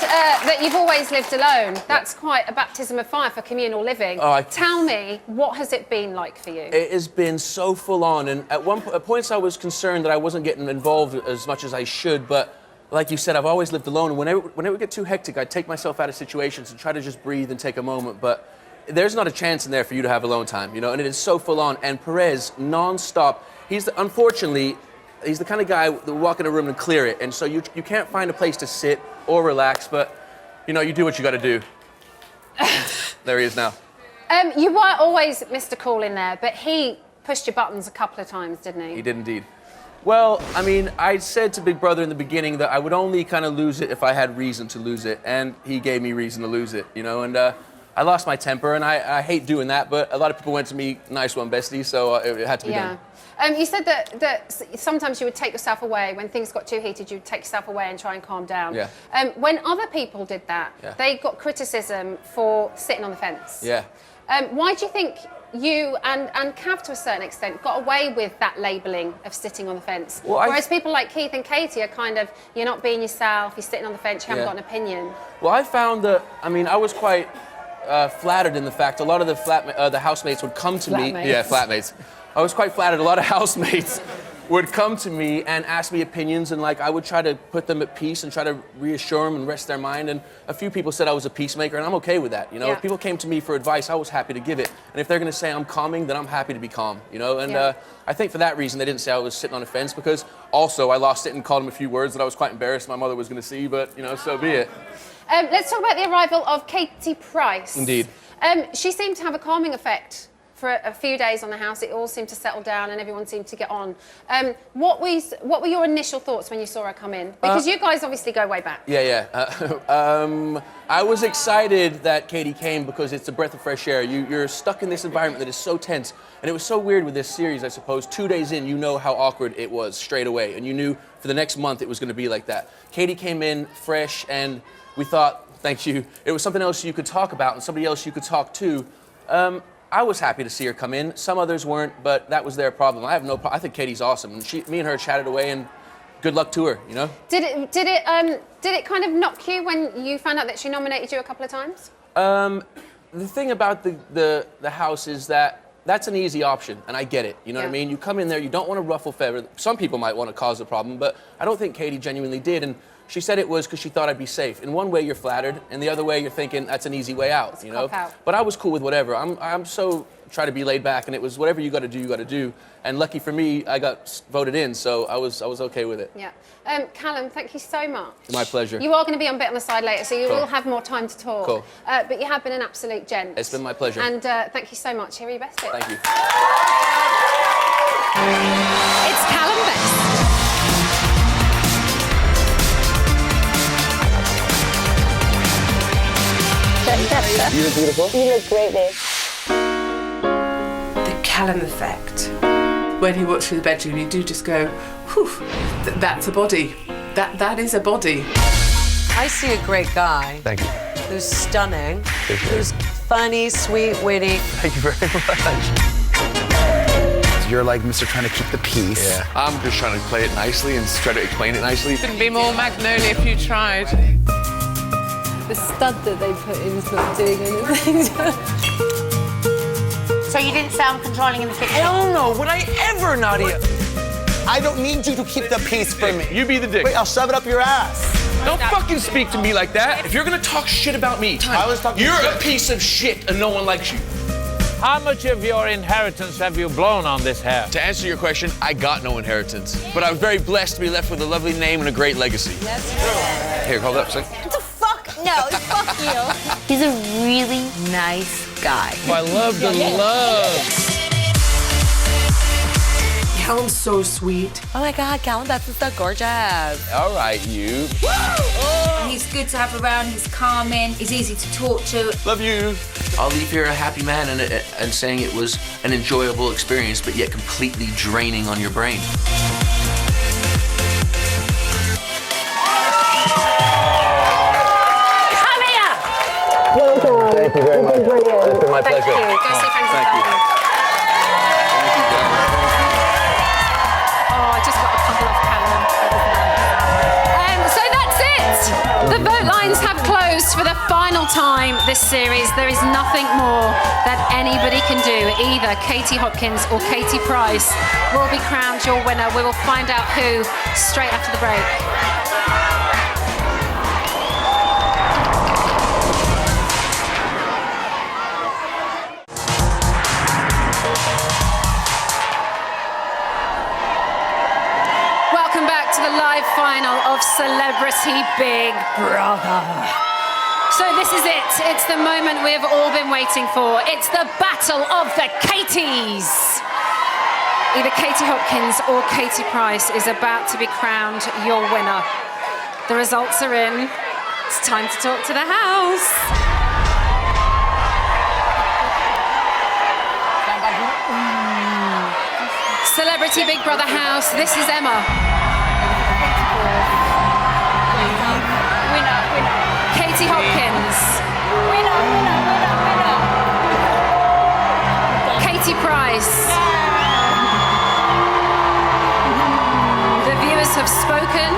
that you've always lived alone. That's quite a baptism of fire for communal living. Tell me, what has it been like for you? It has been so full on, and at points I was concerned that I wasn't getting involved as much as I should, but like you said, I've always lived alone, and when it would get too hectic, I'd take myself out of situations and try to just breathe and take a moment, but there's not a chance in there for you to have alone time, you know, and it is so full on. And Perez, non-stop, unfortunately, he's the kind of guy that will walk in a room and clear it, and so you can't find a place to sit or relax, but, you know, you do what you got to do. There he is now. You were always Mr. Cool in there, but he pushed your buttons a couple of times, didn't he? He did indeed. Well, I mean, I said to Big Brother in the beginning that I would only kind of lose it if I had reason to lose it, and he gave me reason to lose it, you know, and I lost my temper, and I hate doing that, but a lot of people went to me, nice one, bestie, so it had to be done. You said that sometimes you would take yourself away. When things got too heated, you would take yourself away and try and calm down. Yeah. When other people did that, they got criticism for sitting on the fence. Yeah. Why do you think you and Cav, to a certain extent, got away with that labelling of sitting on the fence? Well, whereas people like Keith and Katie are kind of, you're not being yourself, you're sitting on the fence, you haven't got an opinion. Well, I found that, I mean, I was quite flattered in the fact a lot of the housemates would come to me. Yeah, flatmates. I was quite flattered. A lot of housemates would come to me and ask me opinions, and like I would try to put them at peace and try to reassure them and rest their mind. And a few people said I was a peacemaker, and I'm okay with that. You know, if people came to me for advice, I was happy to give it. And if they're going to say I'm calming, then I'm happy to be calm. You know, and I think for that reason they didn't say I was sitting on a fence, because also I lost it and called them a few words that I was quite embarrassed my mother was going to see. But you know, so be it. Let's talk about the arrival of Katie Price. Indeed. She seemed to have a calming effect for a few days on the house. It all seemed to settle down and everyone seemed to get on. What were your initial thoughts when you saw her come in? Because you guys obviously go way back. Yeah. I was excited that Katie came because it's a breath of fresh air. You're stuck in this environment that is so tense. And it was so weird with this series, I suppose. 2 days in, you know how awkward it was straight away. And you knew for the next month it was going to be like that. Katie came in fresh, and we thought, thank you, it was something else you could talk about and somebody else you could talk to. I was happy to see her come in. Some others weren't, but that was their problem. I have no problem. I think Katie's awesome. And me and her chatted away, and good luck to her, you know? Did it kind of knock you when you found out that she nominated you a couple of times? The thing about the house is that that's an easy option, and I get it. You know what I mean? You come in there, you don't want to ruffle feathers. Some people might want to cause a problem, but I don't think Katie genuinely did. And she said it was because she thought I'd be safe. In one way, you're flattered, and the other way, you're thinking that's an easy way out. You know? But I was cool with whatever. I'm so try to be laid back, and it was whatever you got to do, you got to do. And lucky for me, I got voted in, so I was okay with it. Yeah. Callum, thank you so much. My pleasure. You are going to be on Bit on the Side later, so you will have more time to talk. Cool. But you have been an absolute gent. It's been my pleasure. And thank you so much. Here are your best bits. Thank you. It's Callum Best. You look beautiful. You look great, babe. The Callum effect. When he walks through the bedroom, you do just go, whew, that's a body. That is a body. I see a great guy. Thank you. Who's stunning. Who's funny, sweet, witty. Thank you very much. You're like Mr. trying to keep the peace. Yeah. I'm just trying to play it nicely and try to explain it nicely. Couldn't be more Magnolia if you tried. The stud that they put in is not doing anything. So you didn't sound controlling in the kitchen? Hell no, would I ever, Nadia? I don't need you to keep the peace for me. You be the dick. Wait, I'll shove it up your ass. Don't fucking speak to me like that. If you're gonna talk shit about me, you're a piece of shit and no one likes you. How much of your inheritance have you blown on this hair? To answer your question, I got no inheritance. But I was very blessed to be left with a lovely name and a great legacy. That's true. Here, hold up, say. What the fuck? No, fuck you. He's a really nice guy. I love the love. Callum's so sweet. Oh my God, Callum Beth is so gorgeous. All right, you. He's good to have around, he's calming, he's easy to talk to. Love you. I'll leave here a happy man and saying it was an enjoyable experience, but yet completely draining on your brain. Come here! Well done. Thank you very much. It's been my pleasure. Thank you. Go see friends and Thank you. family. Oh, I just got a couple off Callum. So that's it. The vote lines have closed for the final time this series. There is nothing more that anybody can do. Either Katie Hopkins or Katie Price will be crowned your winner. We will find out who straight after the break. Welcome back to the live final of Celebrity Big Brother. So this is it. It's the moment we have all been waiting for. It's the battle of the Katies. Either Katie Hopkins or Katie Price is about to be crowned your winner. The results are in. It's time to talk to the house. Celebrity Big Brother house, this is Emma. Katie Hopkins. Katie Price. The viewers have spoken.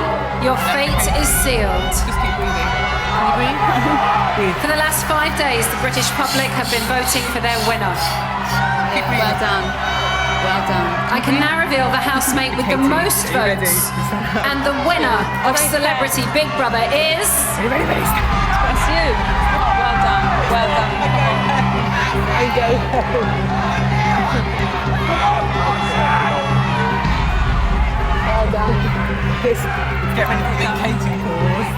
Your fate is sealed. Just keep breathing. Can you breathe? For the last 5 days, the British public have been voting for their winner. Well done. Well done. I can now reveal the housemate with the most votes. And the winner of Celebrity Big Brother is... Ready? That's you. Well done. Well done. There you go. Well done. Get ready for the Katie pause.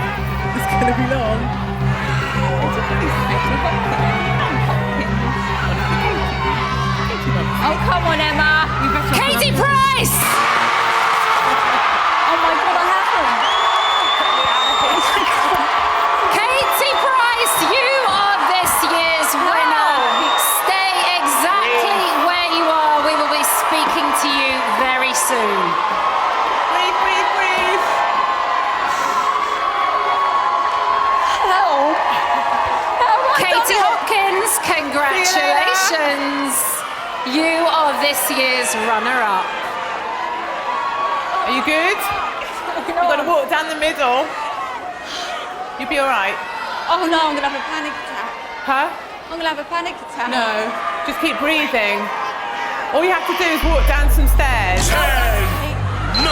It's going to be long. Oh, come on, Emma. Katie Price! Oh my God, what happened? Katie Price, you are this year's winner. Stay exactly where you are. We will be speaking to you very soon. Breathe. Help. Katie Hopkins, congratulations. You are this year's runner-up. Are you good? You've got to walk down the middle. You'll be all right. Oh no, I'm gonna have a panic attack. Huh? I'm gonna have a panic attack. No. Just keep breathing. All you have to do is walk down some stairs. 10, 9,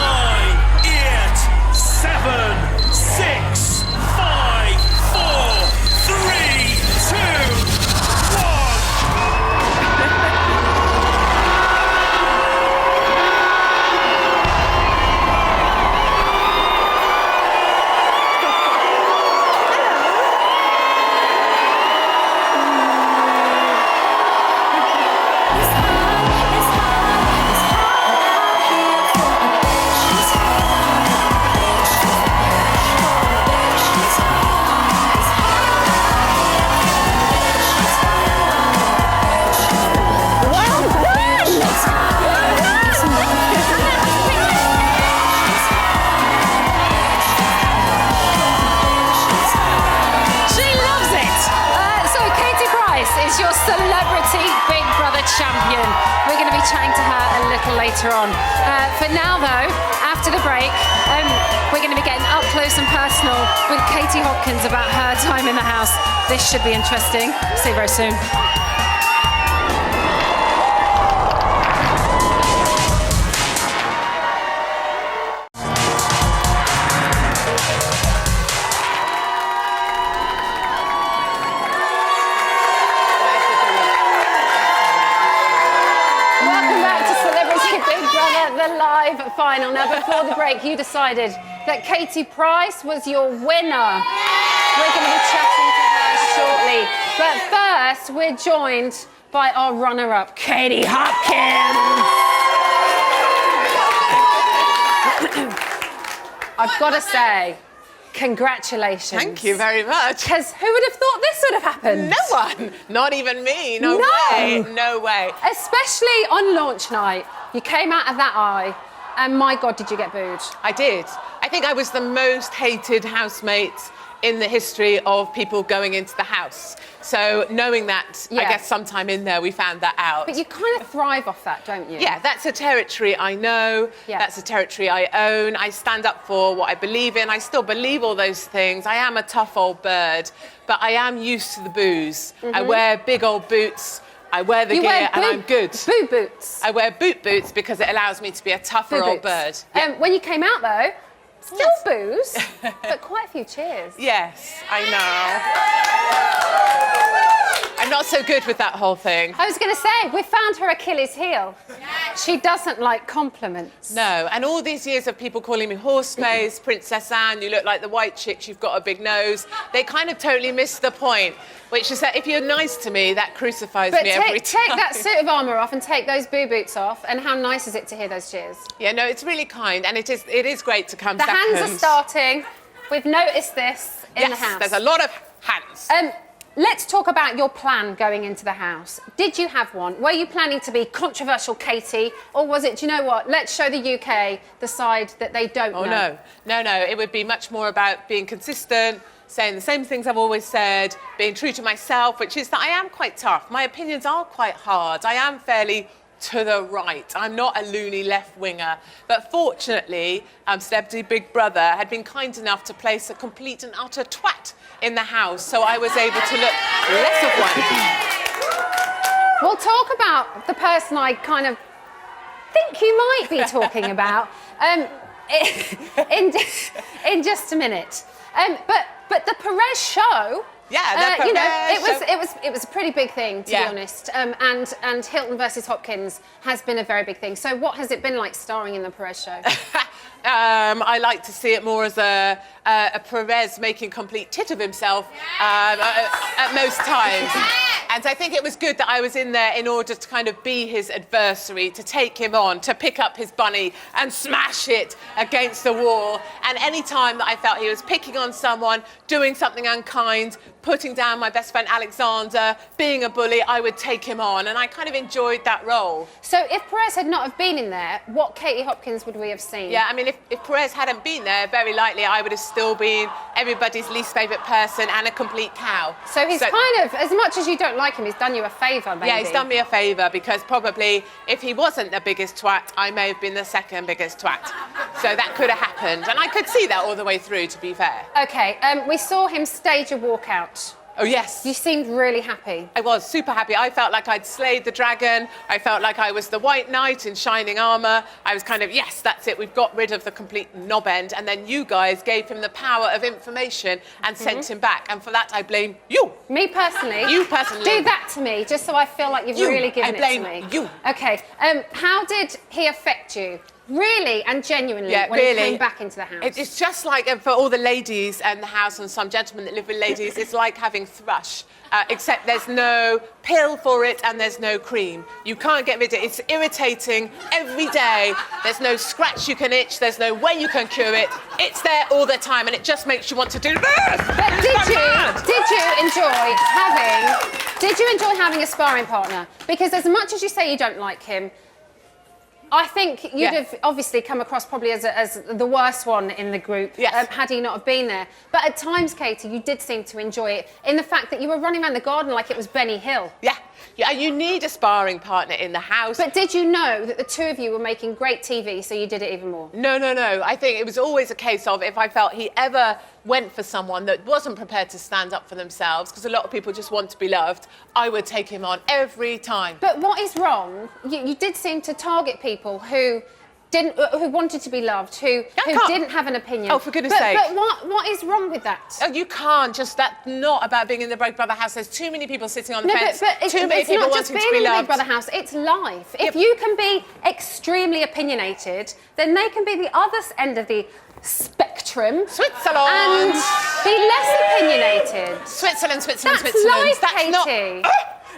8, 7, 6, 5, 4, 3, 2, 1. Champion. We're going to be chatting to her a little later on. For now, though, after the break, we're going to be getting up close and personal with Katie Hopkins about her time in the house. This should be interesting. See you very soon. Final. Now, before the break, you decided that Katie Price was your winner. We're going to be chatting to her shortly. But first, we're joined by our runner-up, Katie Hopkins. I've got to say, congratulations. Thank you very much. Because who would have thought this would have happened? No one. Not even me. No way. No way. Especially on launch night. You came out of that eye, and my God, did you get booed? I did. I think I was the most hated housemate in the history of people going into the house. So knowing that, I guess sometime in there we found that out. But you kind of thrive off that, don't you? Yeah, that's a territory I know. Yeah. That's a territory I own. I stand up for what I believe in. I still believe all those things. I am a tough old bird, but I am used to the booze. I wear big old boots. I wear the gear and I'm good. Boot boots. I wear boot boots because it allows me to be a tougher old bird. Yeah. When you came out, though, still booze, but quite a few cheers. Yes, I know. I'm not so good with that whole thing. I was going to say, we found her Achilles heel. She doesn't like compliments. No, and all these years of people calling me Horseface, Princess Anne, you look like the white chicks, you've got a big nose, they kind of totally missed the point, which is that if you're nice to me, that crucifies me every time. Take that suit of armour off and take those boots off, and how nice is it to hear those cheers? Yeah, no, it's really kind, and it is great to come The second. hands are starting. We've noticed this in the house. There's a lot of hands. Let's talk about your plan going into the house. Did you have one? Were you planning to be controversial Katie, or was it, do you know what, let's show the UK the side that they don't know? Oh, no. It would be much more about being consistent, saying the same things I've always said, being true to myself, which is that I am quite tough. My opinions are quite hard. I am fairly to the right. I'm not a loony left-winger. But fortunately, Celebrity Big Brother had been kind enough to place a complete and utter twat in the house, so I was able to look less of one. We'll talk about the person I kind of think you might be talking about in just a minute. But the Perez show. Yeah, the Perez it was a pretty big thing, to be honest. And Hilton versus Hopkins has been a very big thing. So what has it been like starring in the Perez show? I like to see it more as a Perez making complete tit of himself at most times. And I think it was good that I was in there in order to kind of be his adversary, to take him on, to pick up his bunny and smash it against the wall. And any time that I felt he was picking on someone, doing something unkind, putting down my best friend Alexander, being a bully, I would take him on. And I kind of enjoyed that role. So if Perez had not have been in there, what Katie Hopkins would we have seen? Yeah, I mean, if Perez hadn't been there, very likely I would have still been everybody's least favourite person and a complete cow. So he's kind of, as much as you don't like him, he's done you a favour, maybe. Yeah, he's done me a favour, because probably if he wasn't the biggest twat, I may have been the second biggest twat. So that could have happened. And I could see that all the way through, to be fair. OK, we saw him stage a walkout. Oh, yes. You seemed really happy. I was super happy. I felt like I'd slayed the dragon. I felt like I was the White Knight in shining armour. I was kind of, yes, that's it. We've got rid of the complete knob end. And then you guys gave him the power of information and sent him back. And for that, I blame you. Me personally? You personally. Do that to me, just so I feel like you've really given it to me. I blame you. OK. How did he affect you? Really and genuinely, when he came back into the house? It's just like, for all the ladies in the house and some gentlemen that live with ladies, it's like having thrush, except there's no pill for it and there's no cream. You can't get rid of it. It's irritating every day. There's no scratch you can itch. There's no way you can cure it. It's there all the time, and it just makes you want to do this. But did you enjoy having a sparring partner? Because as much as you say you don't like him, I think you'd have obviously come across probably as the worst one in the group had he not have been there. But at times, Katie, you did seem to enjoy it in the fact that you were running around the garden like it was Benny Hill. Yeah, you need a sparring partner in the house. But did you know that the two of you were making great TV, so you did it even more? No. I think it was always a case of if I felt he ever went for someone that wasn't prepared to stand up for themselves, because a lot of people just want to be loved, I would take him on every time. But what is wrong? You did seem to target people who wanted to be loved, who didn't have an opinion. Oh, for goodness sake. But what is wrong with that? Oh, you can't that's not about being in the Big Brother house. There's too many people sitting on the fence. But too many people wanting to be loved. It's not just being in the Big Brother house, it's life. If you can be extremely opinionated, then they can be the other end of the spectrum. Switzerland! And be less opinionated. Switzerland. That's life, Katie.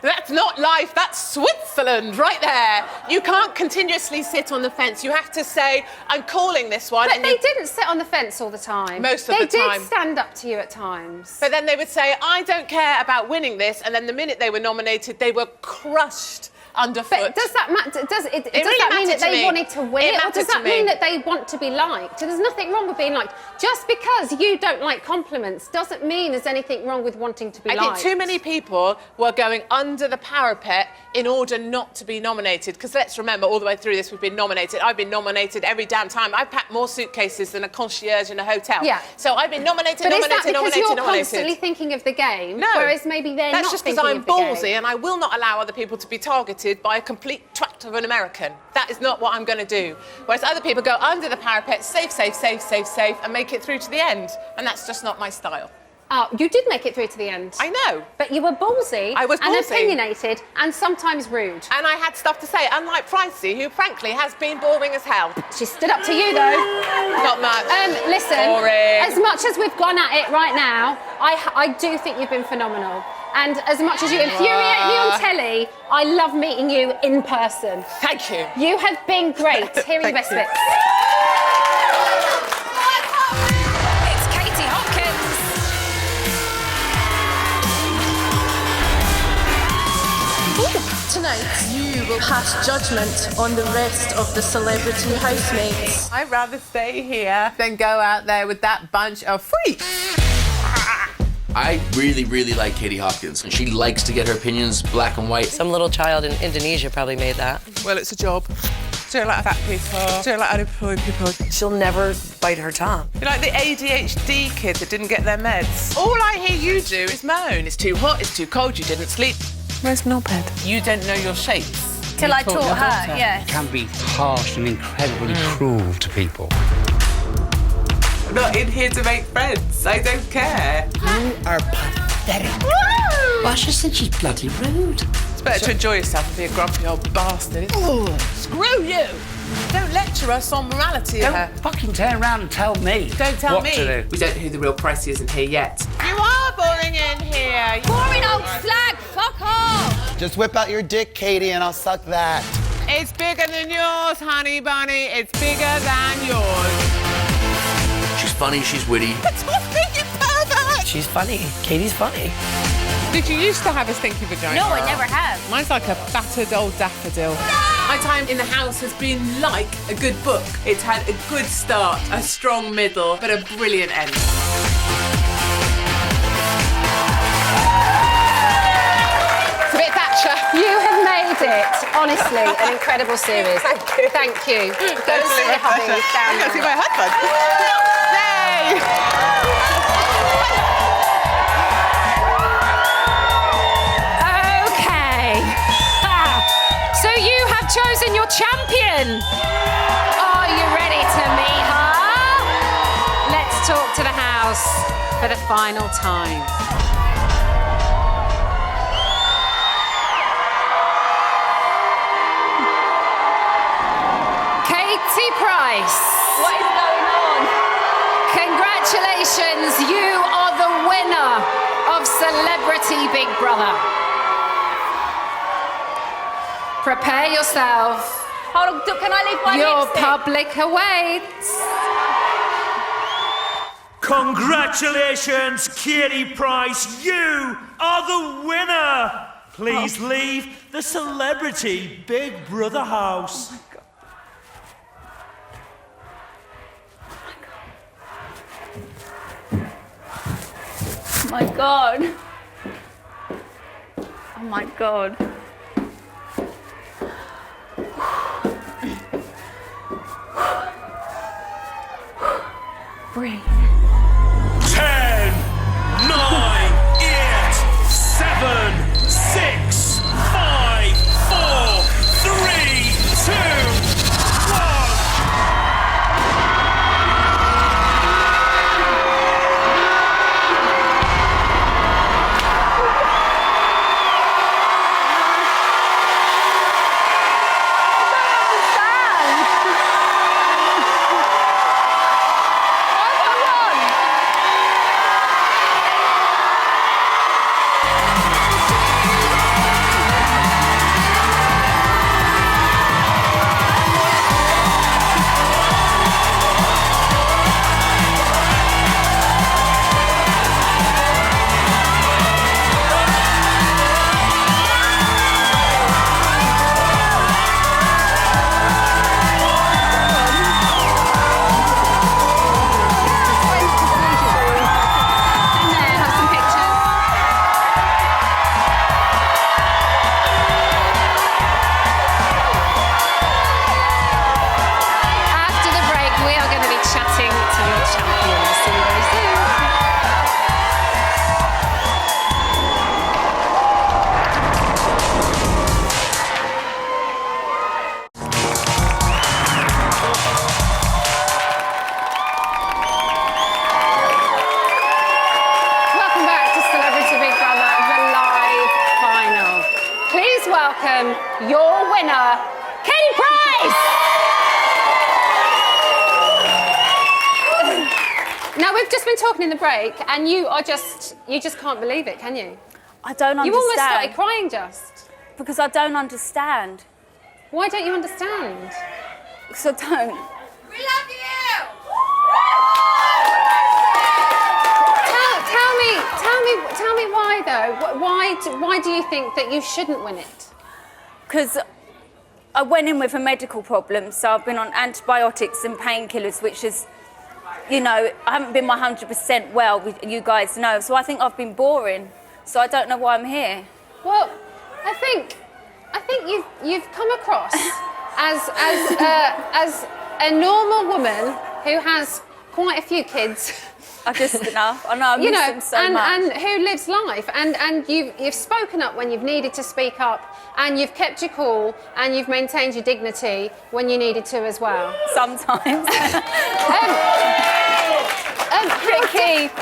That's not life, that's Switzerland right there. You can't continuously sit on the fence. You have to say, I'm calling this one. But they didn't sit on the fence all the time. Most of the time. They did stand up to you at times. But then they would say, I don't care about winning this, and then the minute they were nominated, they were crushed underfoot. But does that matter? Does that really mean that they me. wanted to win it, or does that mean that they want to be liked? There's nothing wrong with being liked. Just because you don't like compliments doesn't mean there's anything wrong with wanting to be liked. I think too many people were going under the parapet in order not to be nominated. Because let's remember, all the way through this, we've been nominated. I've been nominated every damn time. I've packed more suitcases than a concierge in a hotel. Yeah. So I've been nominated, but nominated, is that because nominated, you're nominated. constantly thinking of the game, No. whereas maybe they're That's not just because thinking I'm of the ballsy game? and I will not allow other people to be targeted by a complete twat of an American. That is not what I'm going to do. Whereas other people go under the parapet, safe, safe, safe, safe, safe, and make it through to the end. And that's just not my style. Oh, you did make it through to the end. I know. But you were ballsy. I was and ballsy. opinionated and sometimes rude. And I had stuff to say, unlike Pricey, who frankly has been boring as hell. She stood up to you though. Not much. Listen, Boring. as much as we've gone at it right now, I do think you've been phenomenal. And as much as you infuriate me on telly, I love meeting you in person. Thank you. You have been great. Here are your best bits. It's Katie Hopkins. Tonight, you will pass judgment on the rest of the celebrity housemates. I'd rather stay here than go out there with that bunch of freaks. I really, really like Katie Hopkins, and she likes to get her opinions black and white. Some little child in Indonesia probably made that. Well, it's a job. Do you like fat people? Do you like unemployed people? She'll never bite her tongue. You're like the ADHD kid that didn't get their meds. All I hear you do is moan. It's too hot, it's too cold, you didn't sleep. Where's Knobhead? You don't know your shapes. Till I taught her, yeah. Can be harsh and incredibly cruel to people. I'm not in here to make friends. I don't care. You are pathetic. Well, I just think she's bloody rude. It's better to enjoy yourself and be a grumpy old bastard. Screw you! Don't lecture us on morality. Don't fucking turn around and tell me. Don't tell what me. to do. We don't know who the real Pricey isn't here yet. You are boring in here. Boring old slag, fuck off! Just whip out your dick, Katie, and I'll suck that. It's bigger than yours, honey bunny. It's bigger than yours. She's funny, she's witty. Stop being pervert! She's funny. Katie's funny. Did you used to have a stinky vagina? No, I never have. Mine's like a battered old daffodil. My time in the house has been like a good book. It's had a good start, a strong middle, but a brilliant end. It's a bit Thatcher. You have made it, honestly, an incredible series. Thank you. Thank you. Go and see your hubby down I there. can see my husband. Okay. So you have chosen your champion. Are you ready to meet her? Let's talk to the house for the final time. Katie Price. What is going on? Congratulations, you are the winner of Celebrity Big Brother. Prepare yourself. Hold on, can I leave my Your lipstick? public awaits. Congratulations, Katie Price. You are the winner. Please leave the Celebrity Big Brother house. Oh my god. Oh my god. Breathe. 10, 9, 8, 7, 6, 5, 4, 3, 2, 1. to your champion. We'll see you very soon. Welcome your winner, Katie Price! Now, we've just been talking in the break, and you just can't believe it, can you? I don't understand. You almost started crying just. Because I don't understand. Why don't you understand? Because I don't. We love you! Tell me why, though. Why do you think that you shouldn't win it? Because I went in with a medical problem, so I've been on antibiotics and painkillers, which is, you know, I haven't been 100% well, you guys know. So I think I've been boring. So I don't know why I'm here. Well, I think you've come across as a normal woman who has quite a few kids. Just enough. I know, I miss them so much. And who lives life. And you've spoken up when you've needed to speak up, and you've kept your cool, and you've maintained your dignity when you needed to as well. Sometimes. Keith,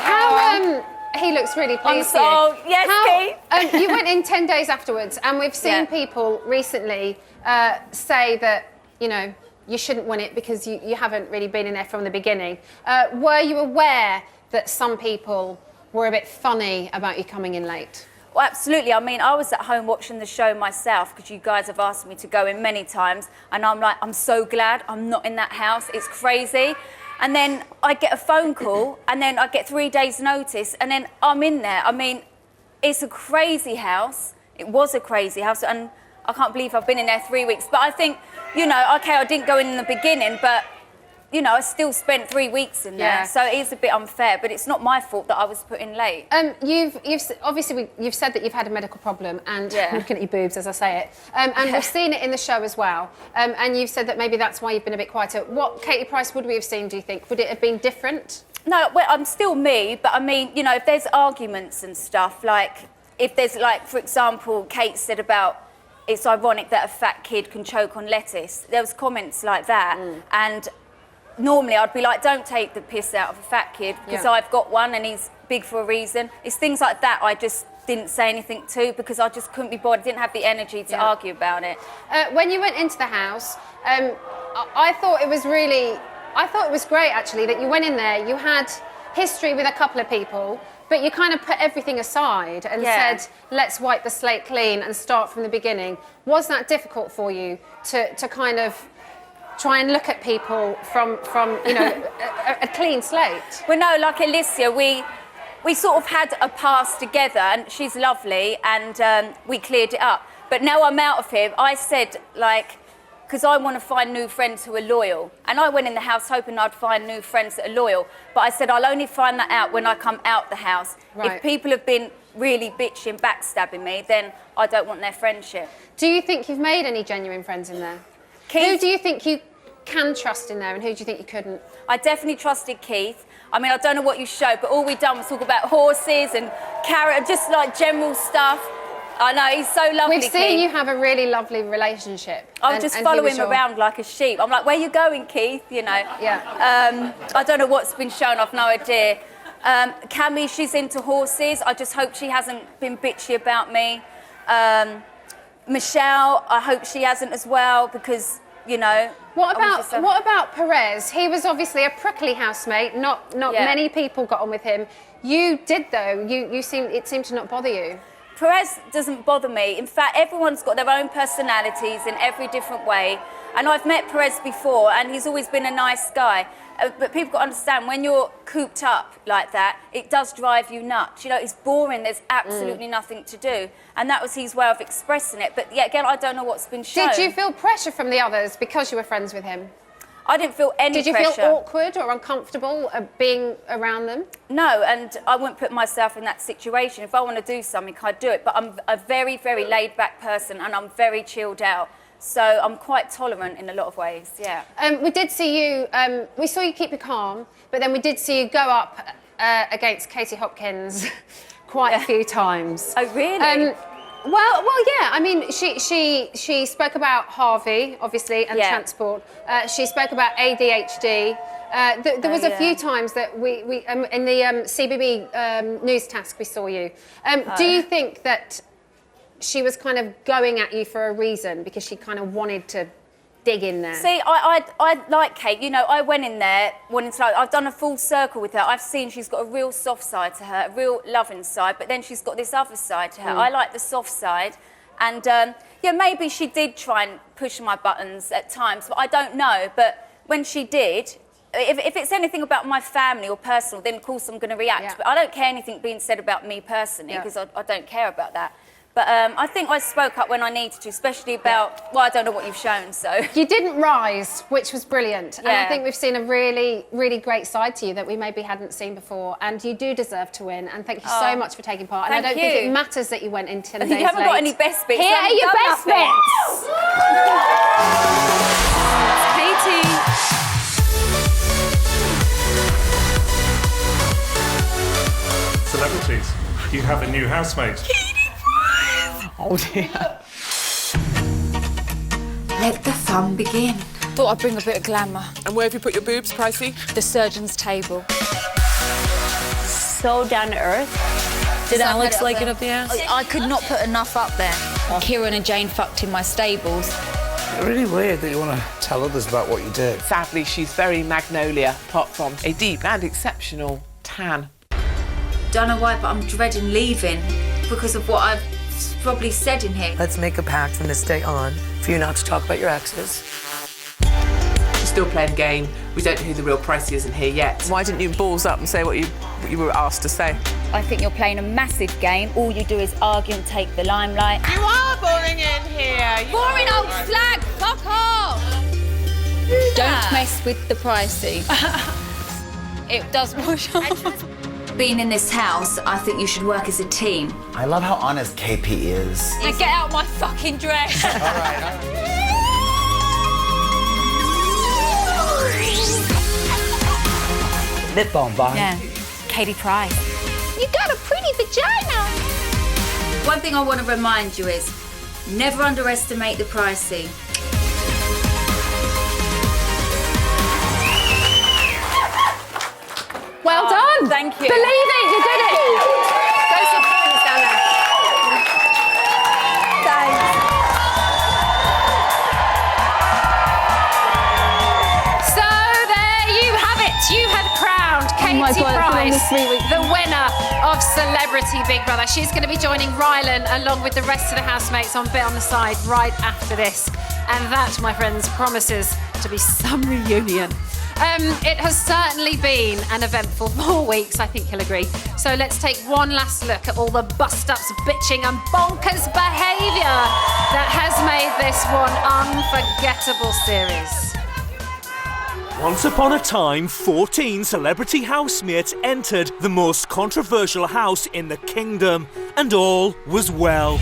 he looks really pleased with you. Yes, Keith. You went in 10 days afterwards, and we've seen people recently say that, you know, you shouldn't win it because you haven't really been in there from the beginning. Were you aware that some people were a bit funny about you coming in late? Well, absolutely. I mean, I was at home watching the show myself because you guys have asked me to go in many times, and I'm like, I'm so glad I'm not in that house. It's crazy. And then I get a phone call, and then I get 3 days' notice, and then I'm in there. I mean, it's a crazy house. It was a crazy house, and I can't believe I've been in there 3 weeks. But I think, you know, OK, I didn't go in the beginning, but, you know, I still spent 3 weeks in there. Yeah. So it is a bit unfair, but it's not my fault that I was put in late. You've said that you've had a medical problem, and I'm looking at your boobs as I say it. And we've seen it in the show as well. And you've said that maybe that's why you've been a bit quieter. What Katie Price would we have seen, do you think? Would it have been different? No, well, I'm still me, but I mean, you know, if there's arguments and stuff, like, if there's, like, for example, Kate said about it's ironic that a fat kid can choke on lettuce. There was comments like that. And normally I'd be like, don't take the piss out of a fat kid because I've got one and he's big for a reason. It's things like that I just didn't say anything to because I just couldn't be bothered. Didn't have the energy to argue about it. When you went into the house, I thought it was great actually that you went in there, you had history with a couple of people, but you kind of put everything aside and said, let's wipe the slate clean and start from the beginning. Was that difficult for you to kind of try and look at people from you know, a clean slate? Well, no, like Alicia, we sort of had a past together, and she's lovely, and we cleared it up. But now I'm out of here, I said, like, because I want to find new friends who are loyal. And I went in the house hoping I'd find new friends that are loyal. But I said, I'll only find that out when I come out the house. Right. If people have been really bitching, backstabbing me, then I don't want their friendship. Do you think you've made any genuine friends in there? Keith, who do you think you can trust in there, and who do you think you couldn't? I definitely trusted Keith. I mean, I don't know what you showed, but all we done was talk about horses and carrot, just like general stuff. I know, he's so lovely. We've seen you have a really lovely relationship. I'll just follow him around like a sheep. I'm like, where you going, Keith? You know. Yeah. I don't know what's been shown. I've no idea. Cami, she's into horses. I just hope she hasn't been bitchy about me. Michelle, I hope she hasn't as well because, you know. What about Perez? He was obviously a prickly housemate. Not many people got on with him. You did though. It seemed to not bother you. Perez doesn't bother me. In fact, everyone's got their own personalities in every different way. And I've met Perez before, and he's always been a nice guy. But people got to understand, when you're cooped up like that, it does drive you nuts. You know, it's boring. There's absolutely nothing to do. And that was his way of expressing it. But yet again, I don't know what's been shown. Did you feel pressure from the others because you were friends with him? I didn't feel any pressure. Did you feel awkward or uncomfortable being around them? No, and I wouldn't put myself in that situation. If I want to do something, I'd do it. But I'm a very, very laid-back person, and I'm very chilled out. So I'm quite tolerant in a lot of ways, yeah. We did see you, we saw you keep it calm, but then we did see you go up against Katie Hopkins quite a few times. Oh, really? Well, yeah. I mean, she spoke about Harvey, obviously, and transport. She spoke about ADHD. There was a few times that we in the CBB news task we saw you. Do you think that she was kind of going at you for a reason because she kind of wanted to dig in there? See, I like Kate. You know, I went in there wanting to. I've done a full circle with her. I've seen she's got a real soft side to her, a real loving side, but then she's got this other side to her. I like the soft side, and yeah, maybe she did try and push my buttons at times, but I don't know. But when she did, if it's anything about my family or personal, then of course I'm going to react. Yeah. But I don't care anything being said about me personally because I don't care about that. But I think I spoke up when I needed to, especially about, well, I don't know what you've shown, so. You didn't rise, which was brilliant. And I Yeah. think we've seen a really, really great side to you that we maybe hadn't seen before. And you do deserve to win. And thank you so much for taking part. And I thank don't think you. it matters that you went in 10 days You haven't late. got any best bits. Here You are haven't your done best Katie. Celebrities, you have a new housemate. Oh dear. Let the fun begin. Thought I'd bring a bit of glamour. And where have you put your boobs, Pricey? The surgeon's table. So down to earth. Did Alex like it up the ass? I could not put enough up there. Kieran and Jane fucked in my stables. It's really weird that you want to tell others about what you did. Sadly, she's very Magnolia, apart from a deep and exceptional tan. Don't know why, but I'm dreading leaving because of what I've probably said in here. Let's make a pact from this day on for you not to talk about your exes. She's still playing the game. We don't know who the real Pricey is in here yet. Why didn't you balls up and say what you were asked to say? I think you're playing a massive game. All you do is argue and take the limelight. You are boring in here. Boring old slag, fuck off! Don't mess with the Pricey. It does wash off. Being in this house, I think you should work as a team. I love how honest KP is. Now get out my fucking dress. All right. Lip balm vibe. Yeah, Katie Price. You got a pretty vagina. One thing I want to remind you is never underestimate the Pricey. Well done. Thank you. Believe it, you did it. Go sit down there. Thanks. So there you have it. You have crowned Katie Price the winner of Celebrity Big Brother. She's going to be joining Rylan along with the rest of the housemates on Bit on the Side right after this. And that, my friends, promises to be some reunion. It has certainly been an eventful 4 weeks, I think you'll agree. So let's take one last look at all the bust-ups, bitching and bonkers behaviour that has made this one unforgettable series. Once upon a time, 14 celebrity housemates entered the most controversial house in the kingdom, and all was well.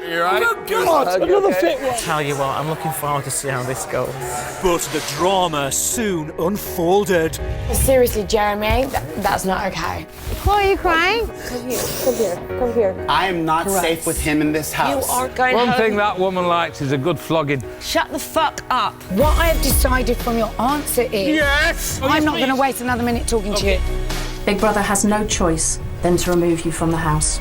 You right? Another fit one. Tell you what, I'm looking forward to see how this goes. But the drama soon unfolded. Seriously, Jeremy, that's not okay. Why are you crying? Come here. I am not safe with him in this house. You are going One home. thing that woman likes is a good flogging. Shut the fuck up. What I have decided from your answer is... Yes! I'm not going to waste another minute talking to you. Big Brother has no choice than to remove you from the house.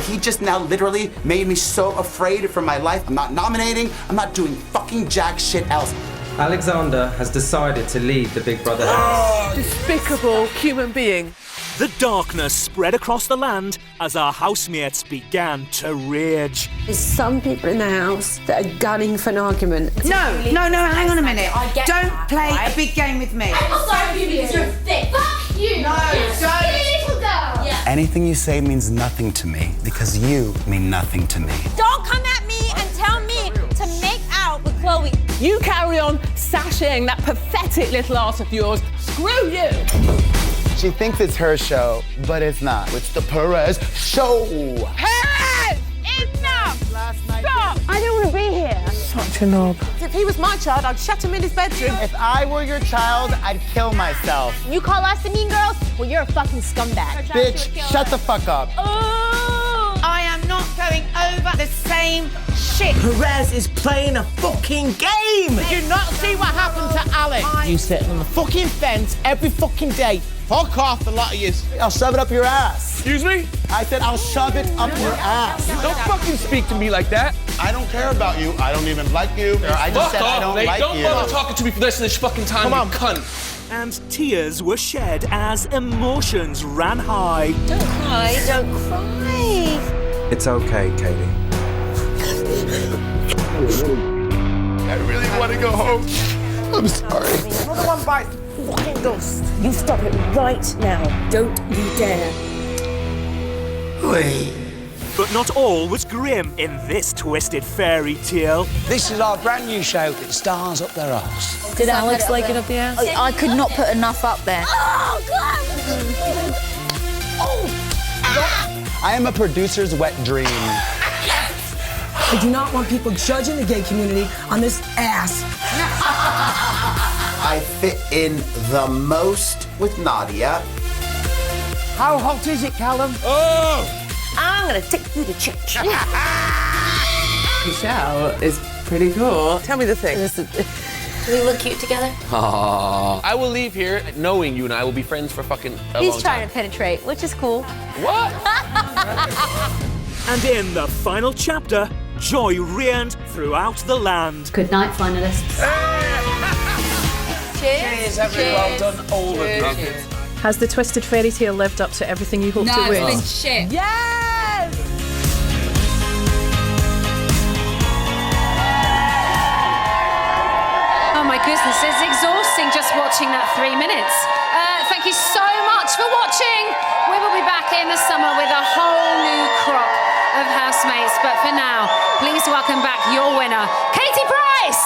He just now literally made me so afraid for my life. I'm not nominating. I'm not doing fucking jack shit else. Alexander has decided to leave the Big Brother house. Despicable human being. The darkness spread across the land as our housemates began to rage. There's some people in the house that are gunning for an argument. No, hang on a minute. Don't play a big game with me. I'm sorry for you because you're thick. Fuck you. No, Skinny little girl. Yeah. Anything you say means nothing to me because you mean nothing to me. Don't come at me and tell me to make out with Chloe. You carry on sashaying that pathetic little ass of yours. Screw you! She thinks it's her show, but it's not. It's the Perez show. Perez! Enough! Stop! I don't want to be here. Such a knob. If he was my child, I'd shut him in his bedroom. If I were your child, I'd kill myself. You call us the mean girls? Well, you're a fucking scumbag. Bitch, shut the fuck up. I am not going over the same shit. Perez is playing a fucking game. Did you not see what happened to Alex? You sit on the fucking fence every fucking day. Fuck off, the lot of you. I'll shove it up your ass. Excuse me? I said I'll shove it up your ass. Don't fucking speak to me like that. I don't care about you. I don't even like you. I just said I don't like you. Don't bother talking to me for the rest of this fucking time, Come on. you cunt. And tears were shed as emotions ran high. Don't cry, don't cry. It's okay, Katie. I really want to go home. I'm sorry. Another one bites the fucking dust. You stop it right now. Don't you dare. Wait. But not all was grim in this twisted fairy tale. This is our brand new show. It stars up their arse. Did Alex like it up the ass? I could not put enough up there. Oh, God! I am a producer's wet dream. I do not want people judging the gay community on this ass. I fit in the most with Nadia. How hot is it, Callum? Oh! I'm gonna take you to church. Michelle is pretty cool. Tell me the thing. Do we look cute together? Aww. I will leave here knowing you and I will be friends for fucking a He's long trying time. to penetrate, which is cool. What? And in the final chapter, joy reigned throughout the land. Good night, finalists. Cheers, everyone. Well done, all of you. Has the twisted fairy tale lived up to everything you hoped it would? No, it's been shit. Yes! Oh my goodness, it's exhausting just watching that 3 minutes. Thank you so much for watching. We will be back in the summer with a whole new crop of housemates. But for now, please welcome back your winner, Katie Price.